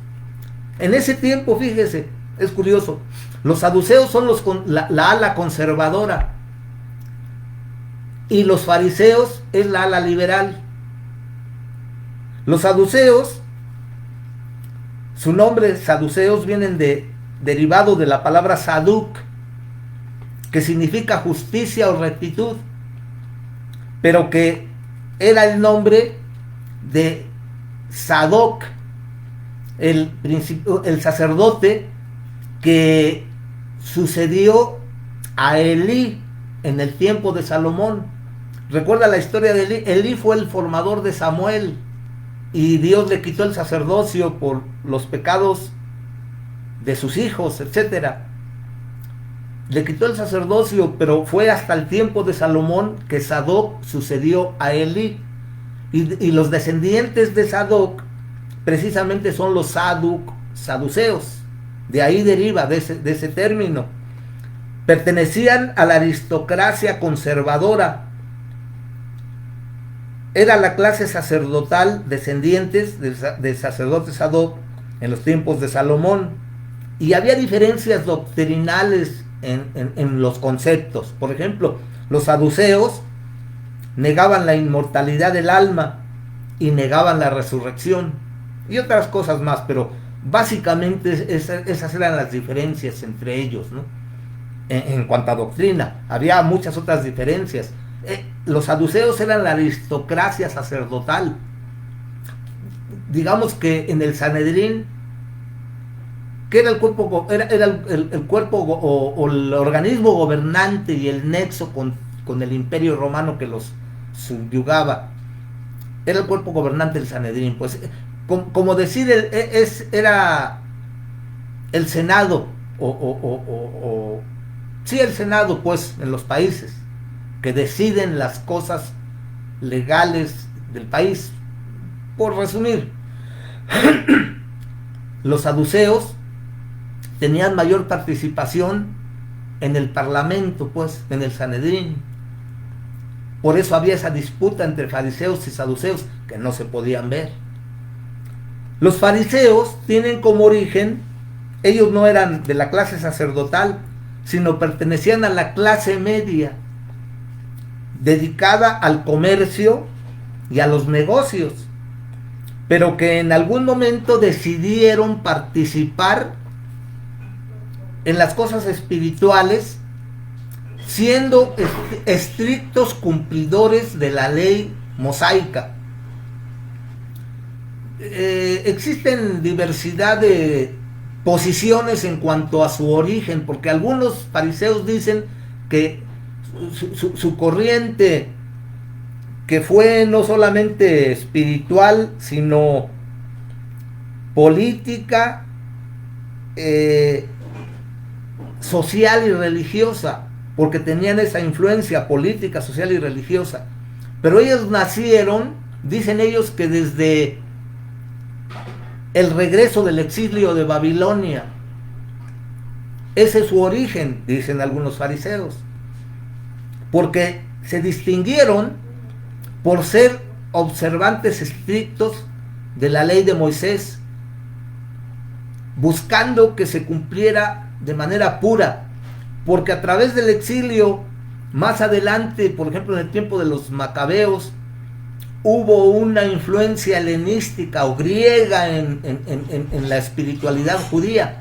En ese tiempo, fíjese, es curioso, los saduceos son la ala conservadora, y los fariseos es la ala liberal. Los saduceos, su nombre saduceos vienen derivado de la palabra saduc, que significa justicia o rectitud, pero que era el nombre de Sadoc, el sacerdote que sucedió a Elí en el tiempo de Salomón. Recuerda la historia de Elí. Elí fue el formador de Samuel, y Dios le quitó el sacerdocio por los pecados de sus hijos, etcétera. Le quitó el sacerdocio, pero fue hasta el tiempo de Salomón que Sadoc sucedió a Elí. Y los descendientes de Sadoc precisamente son los saduceos. De ahí deriva, de ese término. pertenecían a la aristocracia conservadora. Era la clase sacerdotal descendientes del sacerdote Sadoc en los tiempos de Salomón. Y había diferencias doctrinales en los conceptos. Por ejemplo, los saduceos negaban la inmortalidad del alma y negaban la resurrección y otras cosas más, pero básicamente esas eran las diferencias entre ellos, ¿no? En cuanto a doctrina, había muchas otras diferencias. Los saduceos eran la aristocracia sacerdotal. Digamos que en el Sanedrín, que era el cuerpo, era el cuerpo o el organismo gobernante y el nexo con el imperio romano que los subyugaba, era el cuerpo gobernante del Sanedrín. Pues como decir, era el Senado sí, el Senado, pues, en los países que deciden las cosas legales del país. Por resumir, los saduceos tenían mayor participación en el parlamento, pues, en el Sanedrín. Por eso había esa disputa entre fariseos y saduceos que no se podían ver. Los fariseos tienen como origen, ellos no eran de la clase sacerdotal, sino pertenecían a la clase media, dedicada al comercio y a los negocios, pero que en algún momento decidieron participar en las cosas espirituales, siendo estrictos cumplidores de la ley mosaica. Existen diversidad de posiciones en cuanto a su origen, porque algunos fariseos dicen que su corriente, que fue no solamente espiritual, sino política, social y religiosa, porque tenían esa influencia política, social y religiosa. Pero ellos nacieron, dicen ellos, que desde el regreso del exilio de Babilonia. Ese es su origen, dicen algunos fariseos, porque se distinguieron por ser observantes estrictos de la ley de Moisés, buscando que se cumpliera de manera pura, porque a través del exilio, más adelante, por ejemplo en el tiempo de los macabeos, hubo una influencia helenística o griega en la espiritualidad judía.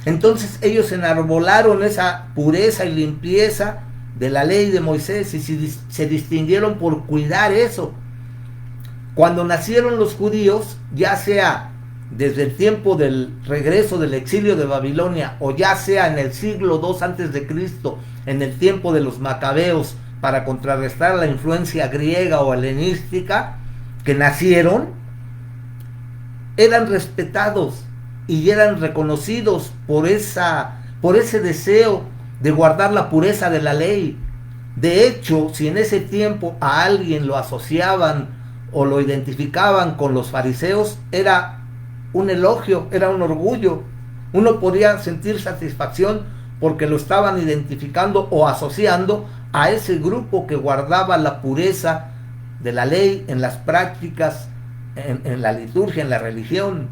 Entonces ellos enarbolaron esa pureza y limpieza de la ley de Moisés y se distinguieron por cuidar eso. Cuando nacieron los judíos, ya sea desde el tiempo del regreso del exilio de Babilonia o ya sea en el siglo II antes de Cristo, en el tiempo de los macabeos, para contrarrestar la influencia griega o helenística que nacieron, eran respetados y eran reconocidos por ese deseo de guardar la pureza de la ley. De hecho, si en ese tiempo a alguien lo asociaban o lo identificaban con los fariseos, era un elogio, era un orgullo. Uno podía sentir satisfacción porque lo estaban identificando o asociando a ese grupo que guardaba la pureza de la ley en las prácticas, en la liturgia, en la religión.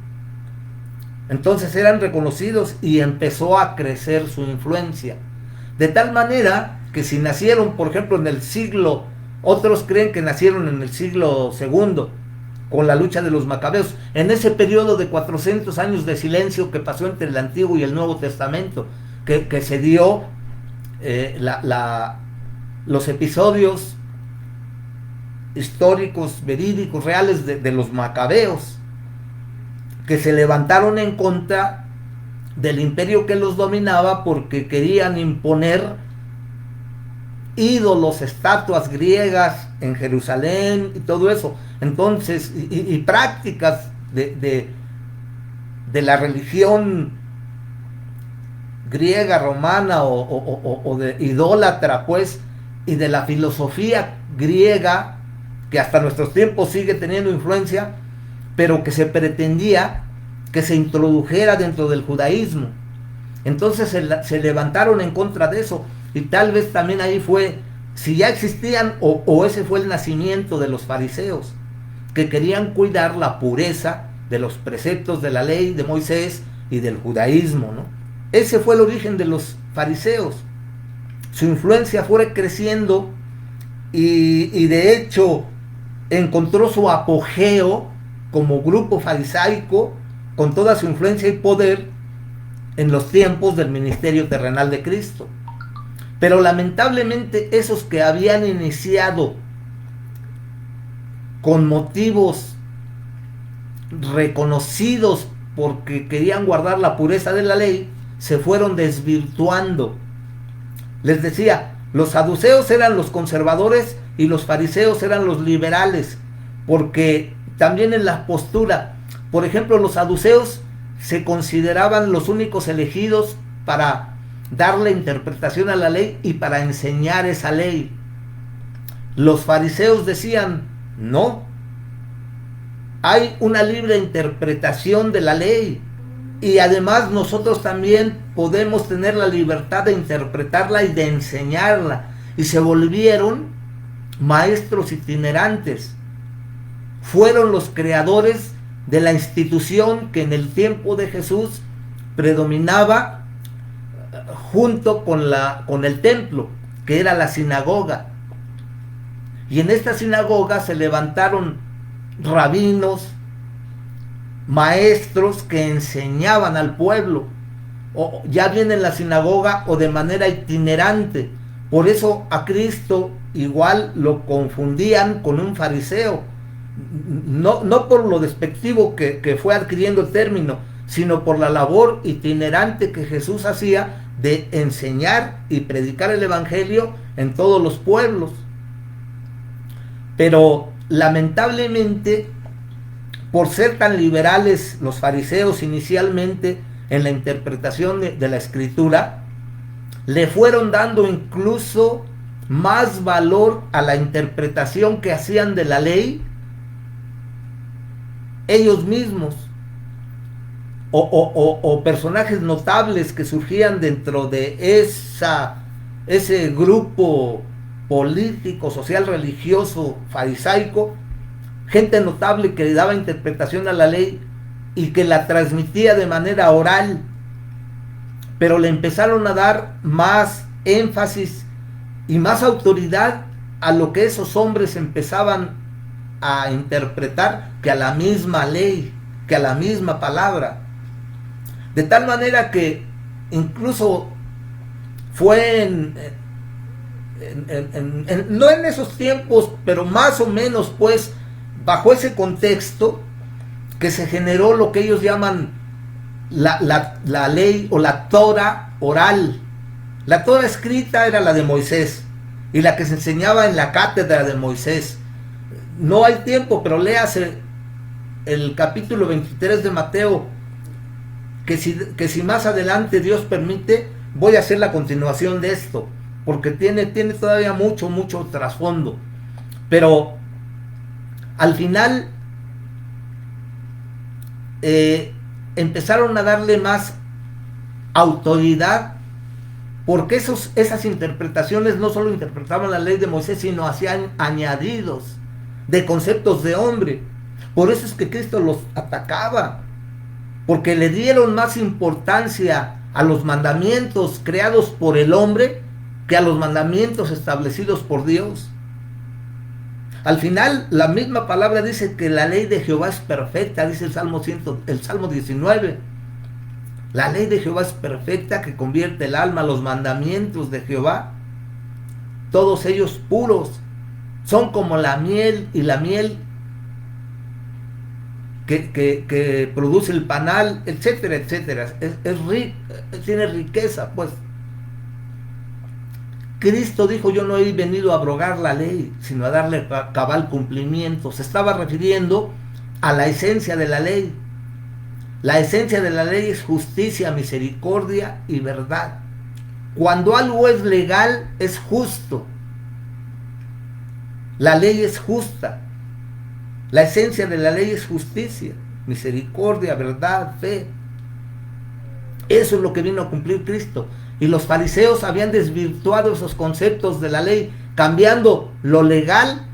Entonces eran reconocidos y empezó a crecer su influencia. De tal manera que si nacieron, por ejemplo, en el siglo, otros creen que nacieron en el siglo II, con la lucha de los macabeos, en ese periodo de 400 años de silencio que pasó entre el Antiguo y el Nuevo Testamento, que se dio los episodios históricos, verídicos, reales de los macabeos, que se levantaron en contra del imperio que los dominaba porque querían imponer ídolos, estatuas griegas en Jerusalén y todo eso. Entonces, y prácticas de la religión griega, romana o de idólatra, pues, y de la filosofía griega, que hasta nuestros tiempos sigue teniendo influencia, pero que se pretendía que se introdujera dentro del judaísmo. Entonces se levantaron en contra de eso, Y tal vez también ahí fue, si ya existían o ese fue el nacimiento de los fariseos, que querían cuidar la pureza de los preceptos de la ley de Moisés y del judaísmo, ¿no? Ese fue el origen de los fariseos. Su influencia fue creciendo y de hecho encontró su apogeo como grupo farisaico con toda su influencia y poder en los tiempos del ministerio terrenal de Cristo. Pero lamentablemente esos que habían iniciado con motivos reconocidos porque querían guardar la pureza de la ley, se fueron desvirtuando. Les decía, los saduceos eran los conservadores y los fariseos eran los liberales, porque también en la postura, por ejemplo, los saduceos se consideraban los únicos elegidos para darle interpretación a la ley y para enseñar esa ley. Los fariseos decían, no, hay una libre interpretación de la ley y además nosotros también podemos tener la libertad de interpretarla y de enseñarla. Y se volvieron maestros itinerantes. Fueron los creadores de la institución que en el tiempo de Jesús predominaba junto con el templo, que era la sinagoga. Y en esta sinagoga se levantaron rabinos, maestros que enseñaban al pueblo, o ya bien en la sinagoga o de manera itinerante. Por eso a Cristo igual lo confundían con un fariseo, no por lo despectivo que fue adquiriendo el término, sino por la labor itinerante que Jesús hacía de enseñar y predicar el evangelio en todos los pueblos. Pero lamentablemente, por ser tan liberales los fariseos inicialmente en la interpretación de la escritura, le fueron dando incluso más valor a la interpretación que hacían de la ley ellos mismos, o personajes notables que surgían dentro de ese grupo político, social, religioso, farisaico, gente notable que le daba interpretación a la ley y que la transmitía de manera oral, pero le empezaron a dar más énfasis y más autoridad a lo que esos hombres empezaban a interpretar que a la misma ley, que a la misma palabra. De tal manera que incluso fue no en esos tiempos, pero más o menos pues bajo ese contexto que se generó lo que ellos llaman la ley o la Torah oral. La Torah escrita era la de Moisés y la que se enseñaba en la cátedra de Moisés. No hay tiempo, pero léase el capítulo 23 de Mateo, que si más adelante Dios permite, voy a hacer la continuación de esto, porque tiene todavía mucho trasfondo. Pero al final empezaron a darle más autoridad, porque esas interpretaciones no solo interpretaban la ley de Moisés, sino hacían añadidos de conceptos de hombre. Por eso es que Cristo los atacaba, porque le dieron más importancia a los mandamientos creados por el hombre que a los mandamientos establecidos por Dios. Al final, la misma palabra dice que la ley de Jehová es perfecta, dice el Salmo 19. La ley de Jehová es perfecta, que convierte el alma. Los mandamientos de Jehová, todos ellos puros, son como la miel, y la miel que produce el panal, etcétera, etcétera. Tiene riqueza, pues. Cristo dijo: yo no he venido a abrogar la ley, sino a darle cabal cumplimiento. Se estaba refiriendo a la esencia de la ley. La esencia de la ley es justicia, misericordia y verdad. Cuando algo es legal, es justo. La ley es justa. La esencia de la ley es justicia, misericordia, verdad, fe. Eso es lo que vino a cumplir Cristo. Y los fariseos habían desvirtuado esos conceptos de la ley, cambiando lo legal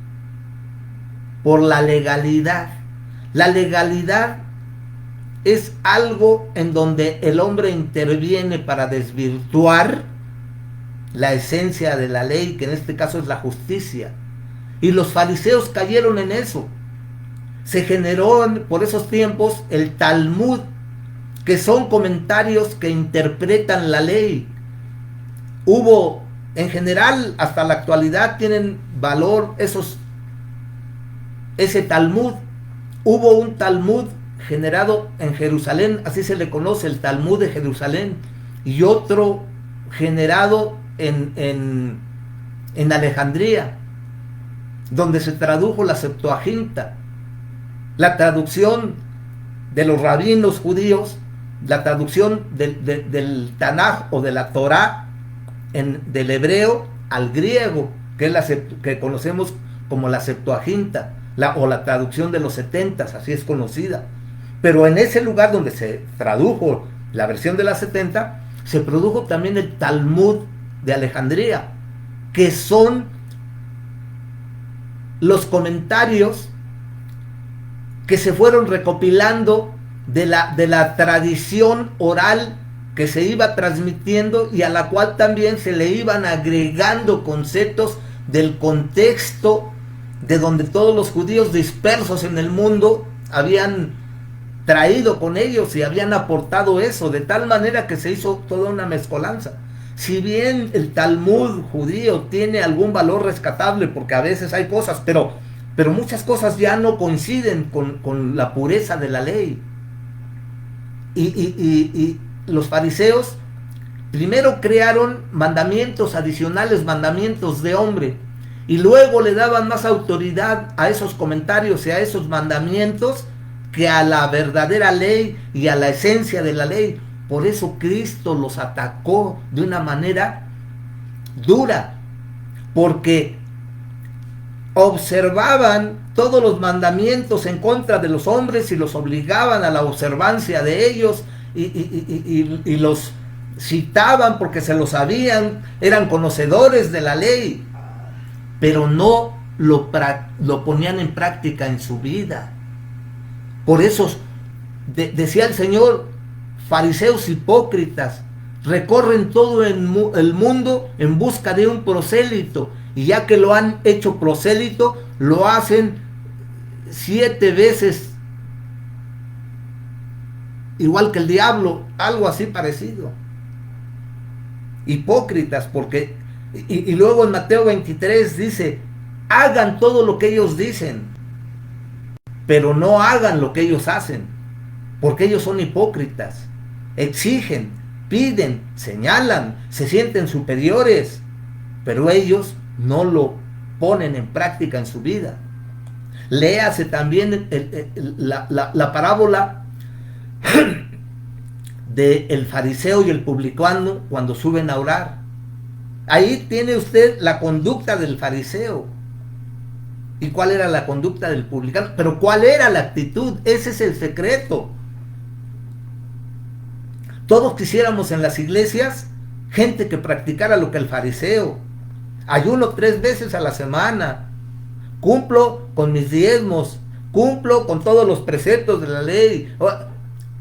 por la legalidad. La legalidad es algo en donde el hombre interviene para desvirtuar la esencia de la ley, que en este caso es la justicia. Y los fariseos cayeron en eso. Se generó por esos tiempos el Talmud, que son comentarios que interpretan la ley. Hubo, en general, hasta la actualidad tienen valor ese Talmud. Hubo un Talmud generado en Jerusalén, así se le conoce, el Talmud de Jerusalén, y otro generado en Alejandría, donde se tradujo la Septuaginta, la traducción de los rabinos judíos, la traducción del Tanaj o de la Torá del hebreo al griego, que es que conocemos como la Septuaginta, o la traducción de los 70, así es conocida. Pero en ese lugar donde se tradujo la versión de la 70, se produjo también el Talmud de Alejandría, que son los comentarios que se fueron recopilando de la tradición oral que se iba transmitiendo, y a la cual también se le iban agregando conceptos del contexto de donde todos los judíos dispersos en el mundo habían traído con ellos y habían aportado eso, de tal manera que se hizo toda una mezcolanza. Si bien el Talmud judío tiene algún valor rescatable, porque a veces hay cosas, pero muchas cosas ya no coinciden con la pureza de la ley. Y los fariseos primero crearon mandamientos adicionales, mandamientos de hombre, y luego le daban más autoridad a esos comentarios y a esos mandamientos que a la verdadera ley y a la esencia de la ley. Por eso Cristo los atacó de una manera dura, porque observaban todos los mandamientos en contra de los hombres y los obligaban a la observancia de ellos, y los citaban porque se lo sabían, eran conocedores de la ley, pero no lo ponían en práctica en su vida. Por eso decía el Señor: fariseos hipócritas, recorren todo el mundo en busca de un prosélito, y ya que lo han hecho prosélito, lo hacen 7 veces igual que el diablo, algo así parecido. Hipócritas, porque y luego en Mateo 23 dice: hagan todo lo que ellos dicen, pero no hagan lo que ellos hacen, porque ellos son hipócritas. Exigen, piden, señalan, se sienten superiores, pero ellos no lo ponen en práctica en su vida. Léase también la parábola del fariseo y el publicano cuando suben a orar. Ahí tiene usted la conducta del fariseo. ¿Y cuál era la conducta del publicano? Pero ¿cuál era la actitud? Ese es el secreto. Todos quisiéramos en las iglesias gente que practicara lo que el fariseo. Ayuno 3 veces a la semana, cumplo con mis diezmos, cumplo con todos los preceptos de la ley,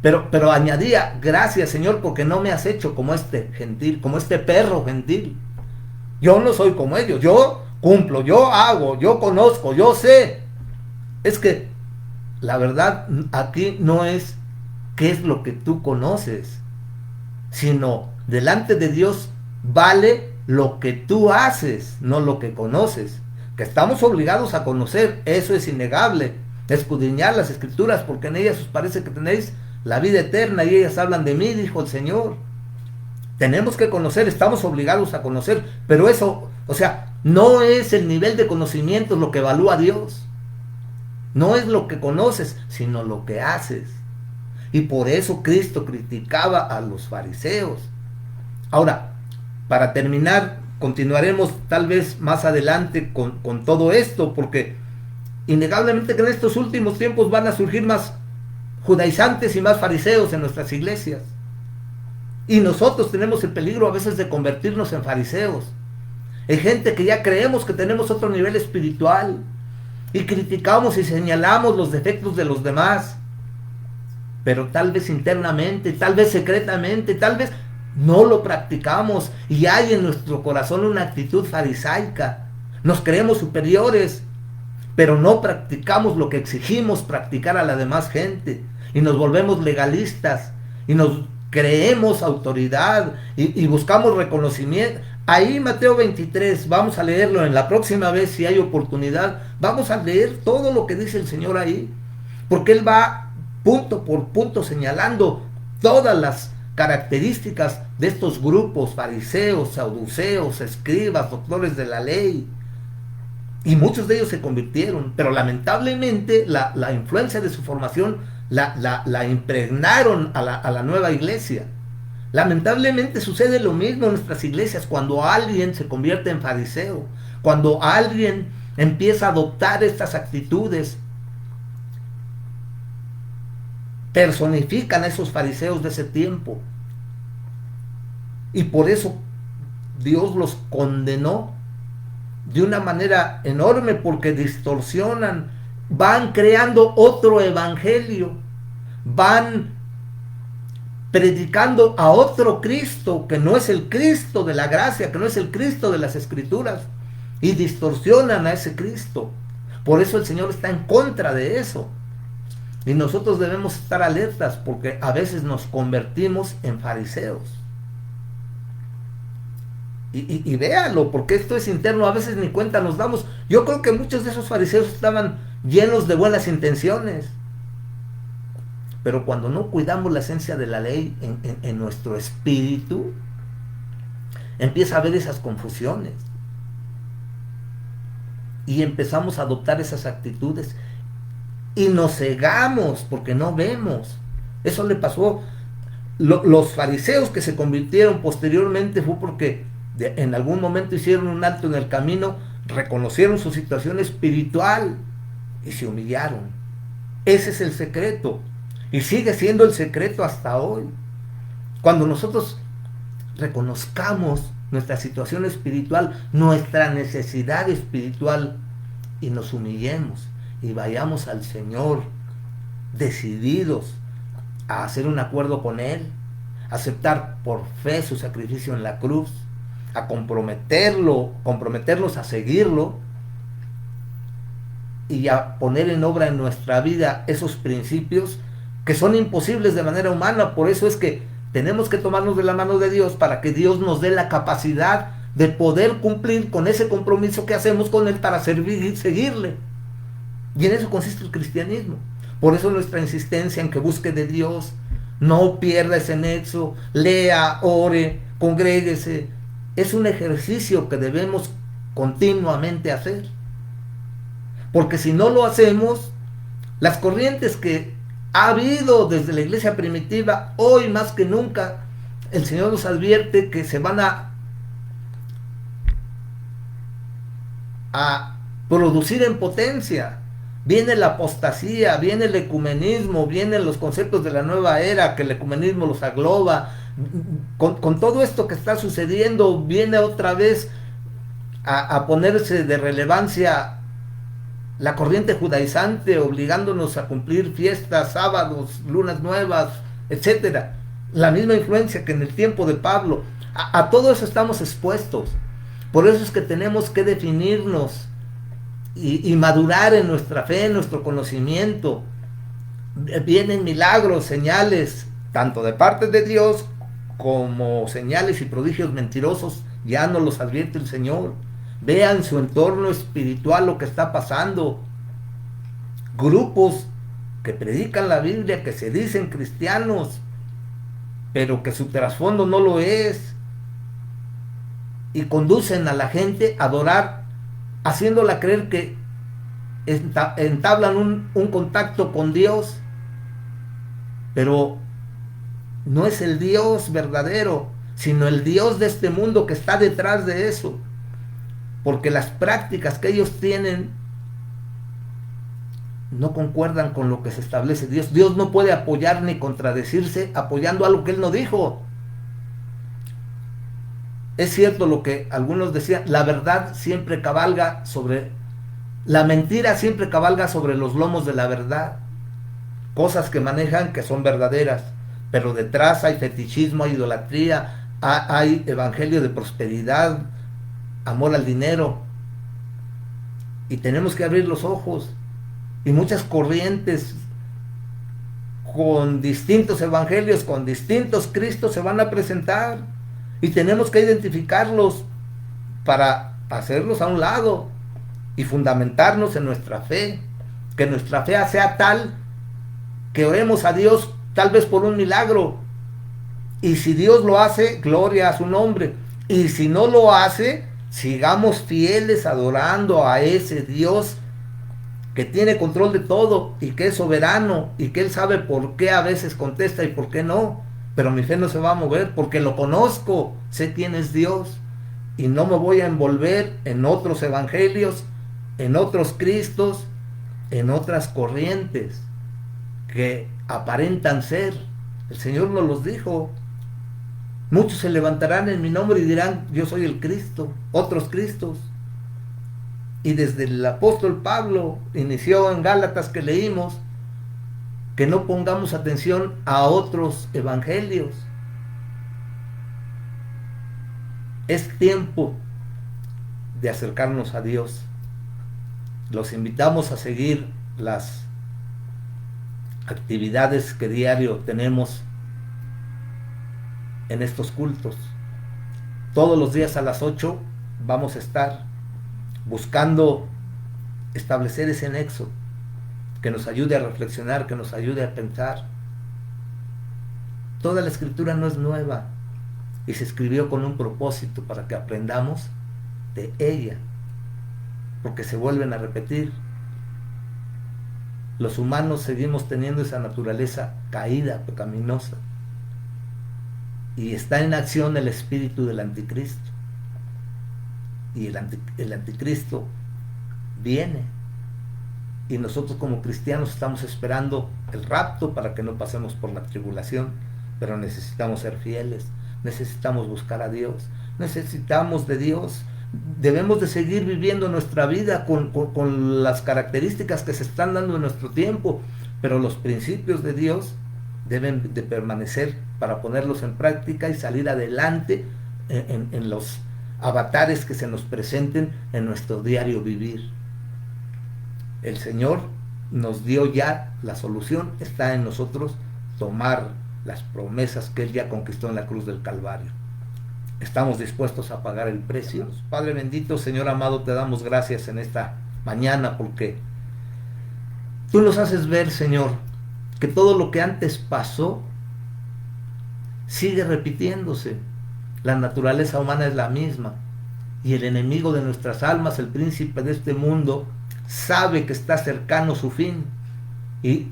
pero añadía: gracias, Señor, porque no me has hecho como este gentil, como este perro gentil. Yo no soy como ellos, yo cumplo, yo hago, yo conozco, yo sé. Es que la verdad aquí no es qué es lo que tú conoces, sino delante de Dios vale lo que tú haces, no lo que conoces. Que estamos obligados a conocer, eso es innegable, escudriñar las escrituras, porque en ellas os parece que tenéis la vida eterna, y ellas hablan de mí, dijo el Señor. Tenemos que conocer, estamos obligados a conocer, pero eso, no es el nivel de conocimiento lo que evalúa a Dios. No es lo que conoces, sino lo que haces. Y por eso Cristo criticaba a los fariseos. Ahora, para terminar, continuaremos tal vez más adelante con todo esto, porque innegablemente que en estos últimos tiempos van a surgir más judaizantes y más fariseos en nuestras iglesias. Y nosotros tenemos el peligro a veces de convertirnos en fariseos. Hay gente que ya creemos que tenemos otro nivel espiritual y criticamos y señalamos los defectos de los demás, pero tal vez internamente, tal vez secretamente, tal vez no lo practicamos y hay en nuestro corazón una actitud farisaica. Nos creemos superiores, pero no practicamos lo que exigimos practicar a la demás gente y nos volvemos legalistas y nos creemos autoridad y buscamos reconocimiento. Ahí Mateo 23, vamos a leerlo en la próxima vez si hay oportunidad, vamos a leer todo lo que dice el Señor ahí, porque Él va punto por punto señalando todas las características de estos grupos, fariseos, saduceos, escribas, doctores de la ley, y muchos de ellos se convirtieron, pero lamentablemente la influencia de su formación la impregnaron a la nueva iglesia. Lamentablemente sucede lo mismo en nuestras iglesias cuando alguien se convierte en fariseo, cuando alguien empieza a adoptar estas actitudes, personifican a esos fariseos de ese tiempo. Y por eso Dios los condenó de una manera enorme, porque distorsionan, van creando otro evangelio, van predicando a otro Cristo que no es el Cristo de la gracia, que no es el Cristo de las Escrituras, y distorsionan a ese Cristo. Por eso el Señor está en contra de eso. Y nosotros debemos estar alertas, porque a veces nos convertimos en fariseos. Y véalo, porque esto es interno, a veces ni cuenta nos damos. Yo creo que muchos de esos fariseos estaban llenos de buenas intenciones, pero cuando no cuidamos la esencia de la ley en nuestro espíritu, empieza a haber esas confusiones y empezamos a adoptar esas actitudes y nos cegamos porque no vemos. Eso le pasó. Los fariseos que se convirtieron posteriormente fue porque en algún momento hicieron un alto en el camino, reconocieron su situación espiritual y se humillaron. Ese es el secreto. Y sigue siendo el secreto hasta hoy. Cuando nosotros reconozcamos nuestra situación espiritual, nuestra necesidad espiritual, y nos humillemos y vayamos al Señor decididos a hacer un acuerdo con Él, a aceptar por fe su sacrificio en la cruz, a comprometernos a seguirlo y a poner en obra en nuestra vida esos principios que son imposibles de manera humana. Por eso es que tenemos que tomarnos de la mano de Dios para que Dios nos dé la capacidad de poder cumplir con ese compromiso que hacemos con Él para servir y seguirle. Y en eso consiste el cristianismo. Por eso nuestra insistencia en que busque de Dios, no pierda ese nexo, lea, ore, congréguese. Es un ejercicio que debemos continuamente hacer. Porque si no lo hacemos, las corrientes que ha habido desde la iglesia primitiva, hoy más que nunca, el Señor nos advierte que se van a producir en potencia. Viene la apostasía, viene el ecumenismo, vienen los conceptos de la nueva era, que el ecumenismo los agloba. Con todo esto que está sucediendo, viene otra vez a ponerse de relevancia la corriente judaizante, obligándonos a cumplir fiestas, sábados, lunas nuevas, etcétera. La misma influencia que en el tiempo de Pablo. A todo eso estamos expuestos. Por eso es que tenemos que definirnos y madurar en nuestra fe, en nuestro conocimiento. Vienen milagros, señales, tanto de parte de Dios como señales y prodigios mentirosos, ya nos los advierte el Señor. Vean su entorno espiritual lo que está pasando. Grupos que predican la Biblia, que se dicen cristianos, pero que su trasfondo no lo es, y conducen a la gente a adorar, haciéndola creer que entablan un contacto con Dios, pero no es el Dios verdadero, sino el Dios de este mundo que está detrás de eso. Porque las prácticas que ellos tienen no concuerdan con lo que se establece Dios. Dios no puede apoyar ni contradecirse apoyando algo que Él no dijo. Es cierto lo que algunos decían, la verdad siempre cabalga sobre, la mentira siempre cabalga sobre los lomos de la verdad. Cosas que manejan que son verdaderas, pero detrás hay fetichismo, hay idolatría, hay evangelio de prosperidad, amor al dinero. Y tenemos que abrir los ojos. Y muchas corrientes con distintos evangelios, con distintos Cristos se van a presentar. Y tenemos que identificarlos para hacerlos a un lado y fundamentarnos en nuestra fe. Que nuestra fe sea tal que oremos a Dios tal vez por un milagro. Y si Dios lo hace, gloria a su nombre. Y si no lo hace, sigamos fieles adorando a ese Dios que tiene control de todo y que es soberano y que Él sabe por qué a veces contesta y por qué no. Pero mi fe no se va a mover porque lo conozco, sé quién es Dios y no me voy a envolver en otros evangelios, en otros Cristos, en otras corrientes que aparentan ser. El Señor nos los dijo. Muchos se levantarán en mi nombre y dirán, yo soy el Cristo, otros Cristos. Y desde el apóstol Pablo inició en Gálatas que leímos, que no pongamos atención a otros evangelios. Es tiempo de acercarnos a Dios. Los invitamos a seguir las actividades que diario tenemos en estos cultos. Todos los días a las 8 vamos a estar buscando establecer ese nexo que nos ayude a reflexionar, que nos ayude a pensar. Toda la escritura no es nueva y se escribió con un propósito para que aprendamos de ella, porque se vuelven a repetir. Los humanos seguimos teniendo esa naturaleza caída, pecaminosa, y está en acción el espíritu del anticristo, y el anticristo viene, y nosotros como cristianos estamos esperando el rapto para que no pasemos por la tribulación, pero necesitamos ser fieles, necesitamos buscar a Dios, necesitamos de Dios. Debemos de seguir viviendo nuestra vida con las características que se están dando en nuestro tiempo, pero los principios de Dios deben de permanecer para ponerlos en práctica y salir adelante en los avatares que se nos presenten en nuestro diario vivir. El Señor nos dio ya la solución, está en nosotros tomar las promesas que Él ya conquistó en la cruz del Calvario. Estamos dispuestos a pagar el precio. Padre bendito, Señor amado, te damos gracias en esta mañana porque tú nos haces ver, Señor, que todo lo que antes pasó sigue repitiéndose. La naturaleza humana es la misma y el enemigo de nuestras almas, el príncipe de este mundo, sabe que está cercano su fin y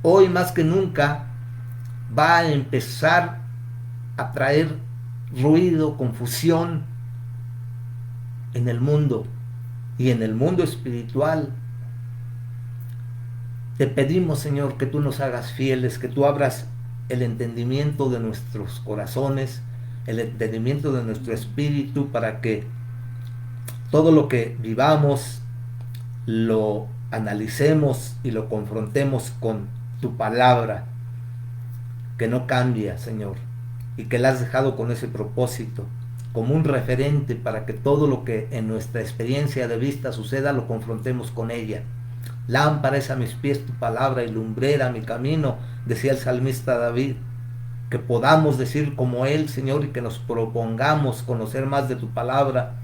hoy más que nunca va a empezar a traer ruido, confusión en el mundo y en el mundo espiritual. Te pedimos, Señor, que tú nos hagas fieles, que tú abras el entendimiento de nuestros corazones, el entendimiento de nuestro espíritu, para que todo lo que vivamos lo analicemos y lo confrontemos con tu palabra, que no cambia, Señor, y que la has dejado con ese propósito, como un referente para que todo lo que en nuestra experiencia de vista suceda, lo confrontemos con ella. Lámpara es a mis pies tu palabra y lumbrera mi camino, decía el salmista David. Que podamos decir como él, Señor, y que nos propongamos conocer más de tu palabra,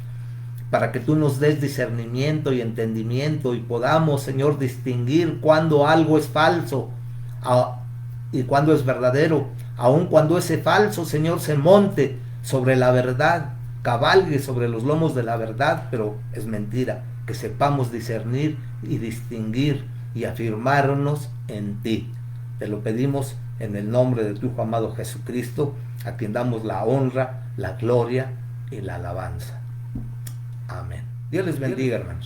para que tú nos des discernimiento y entendimiento y podamos, Señor, distinguir cuando algo es falso y cuando es verdadero, aun cuando ese falso, Señor, se monte sobre la verdad, cabalgue sobre los lomos de la verdad, pero es mentira. Que sepamos discernir y distinguir y afirmarnos en ti. Te lo pedimos en el nombre de tu Hijo amado Jesucristo, a quien damos la honra, la gloria y la alabanza. Amén. Dios les bendiga, hermanos.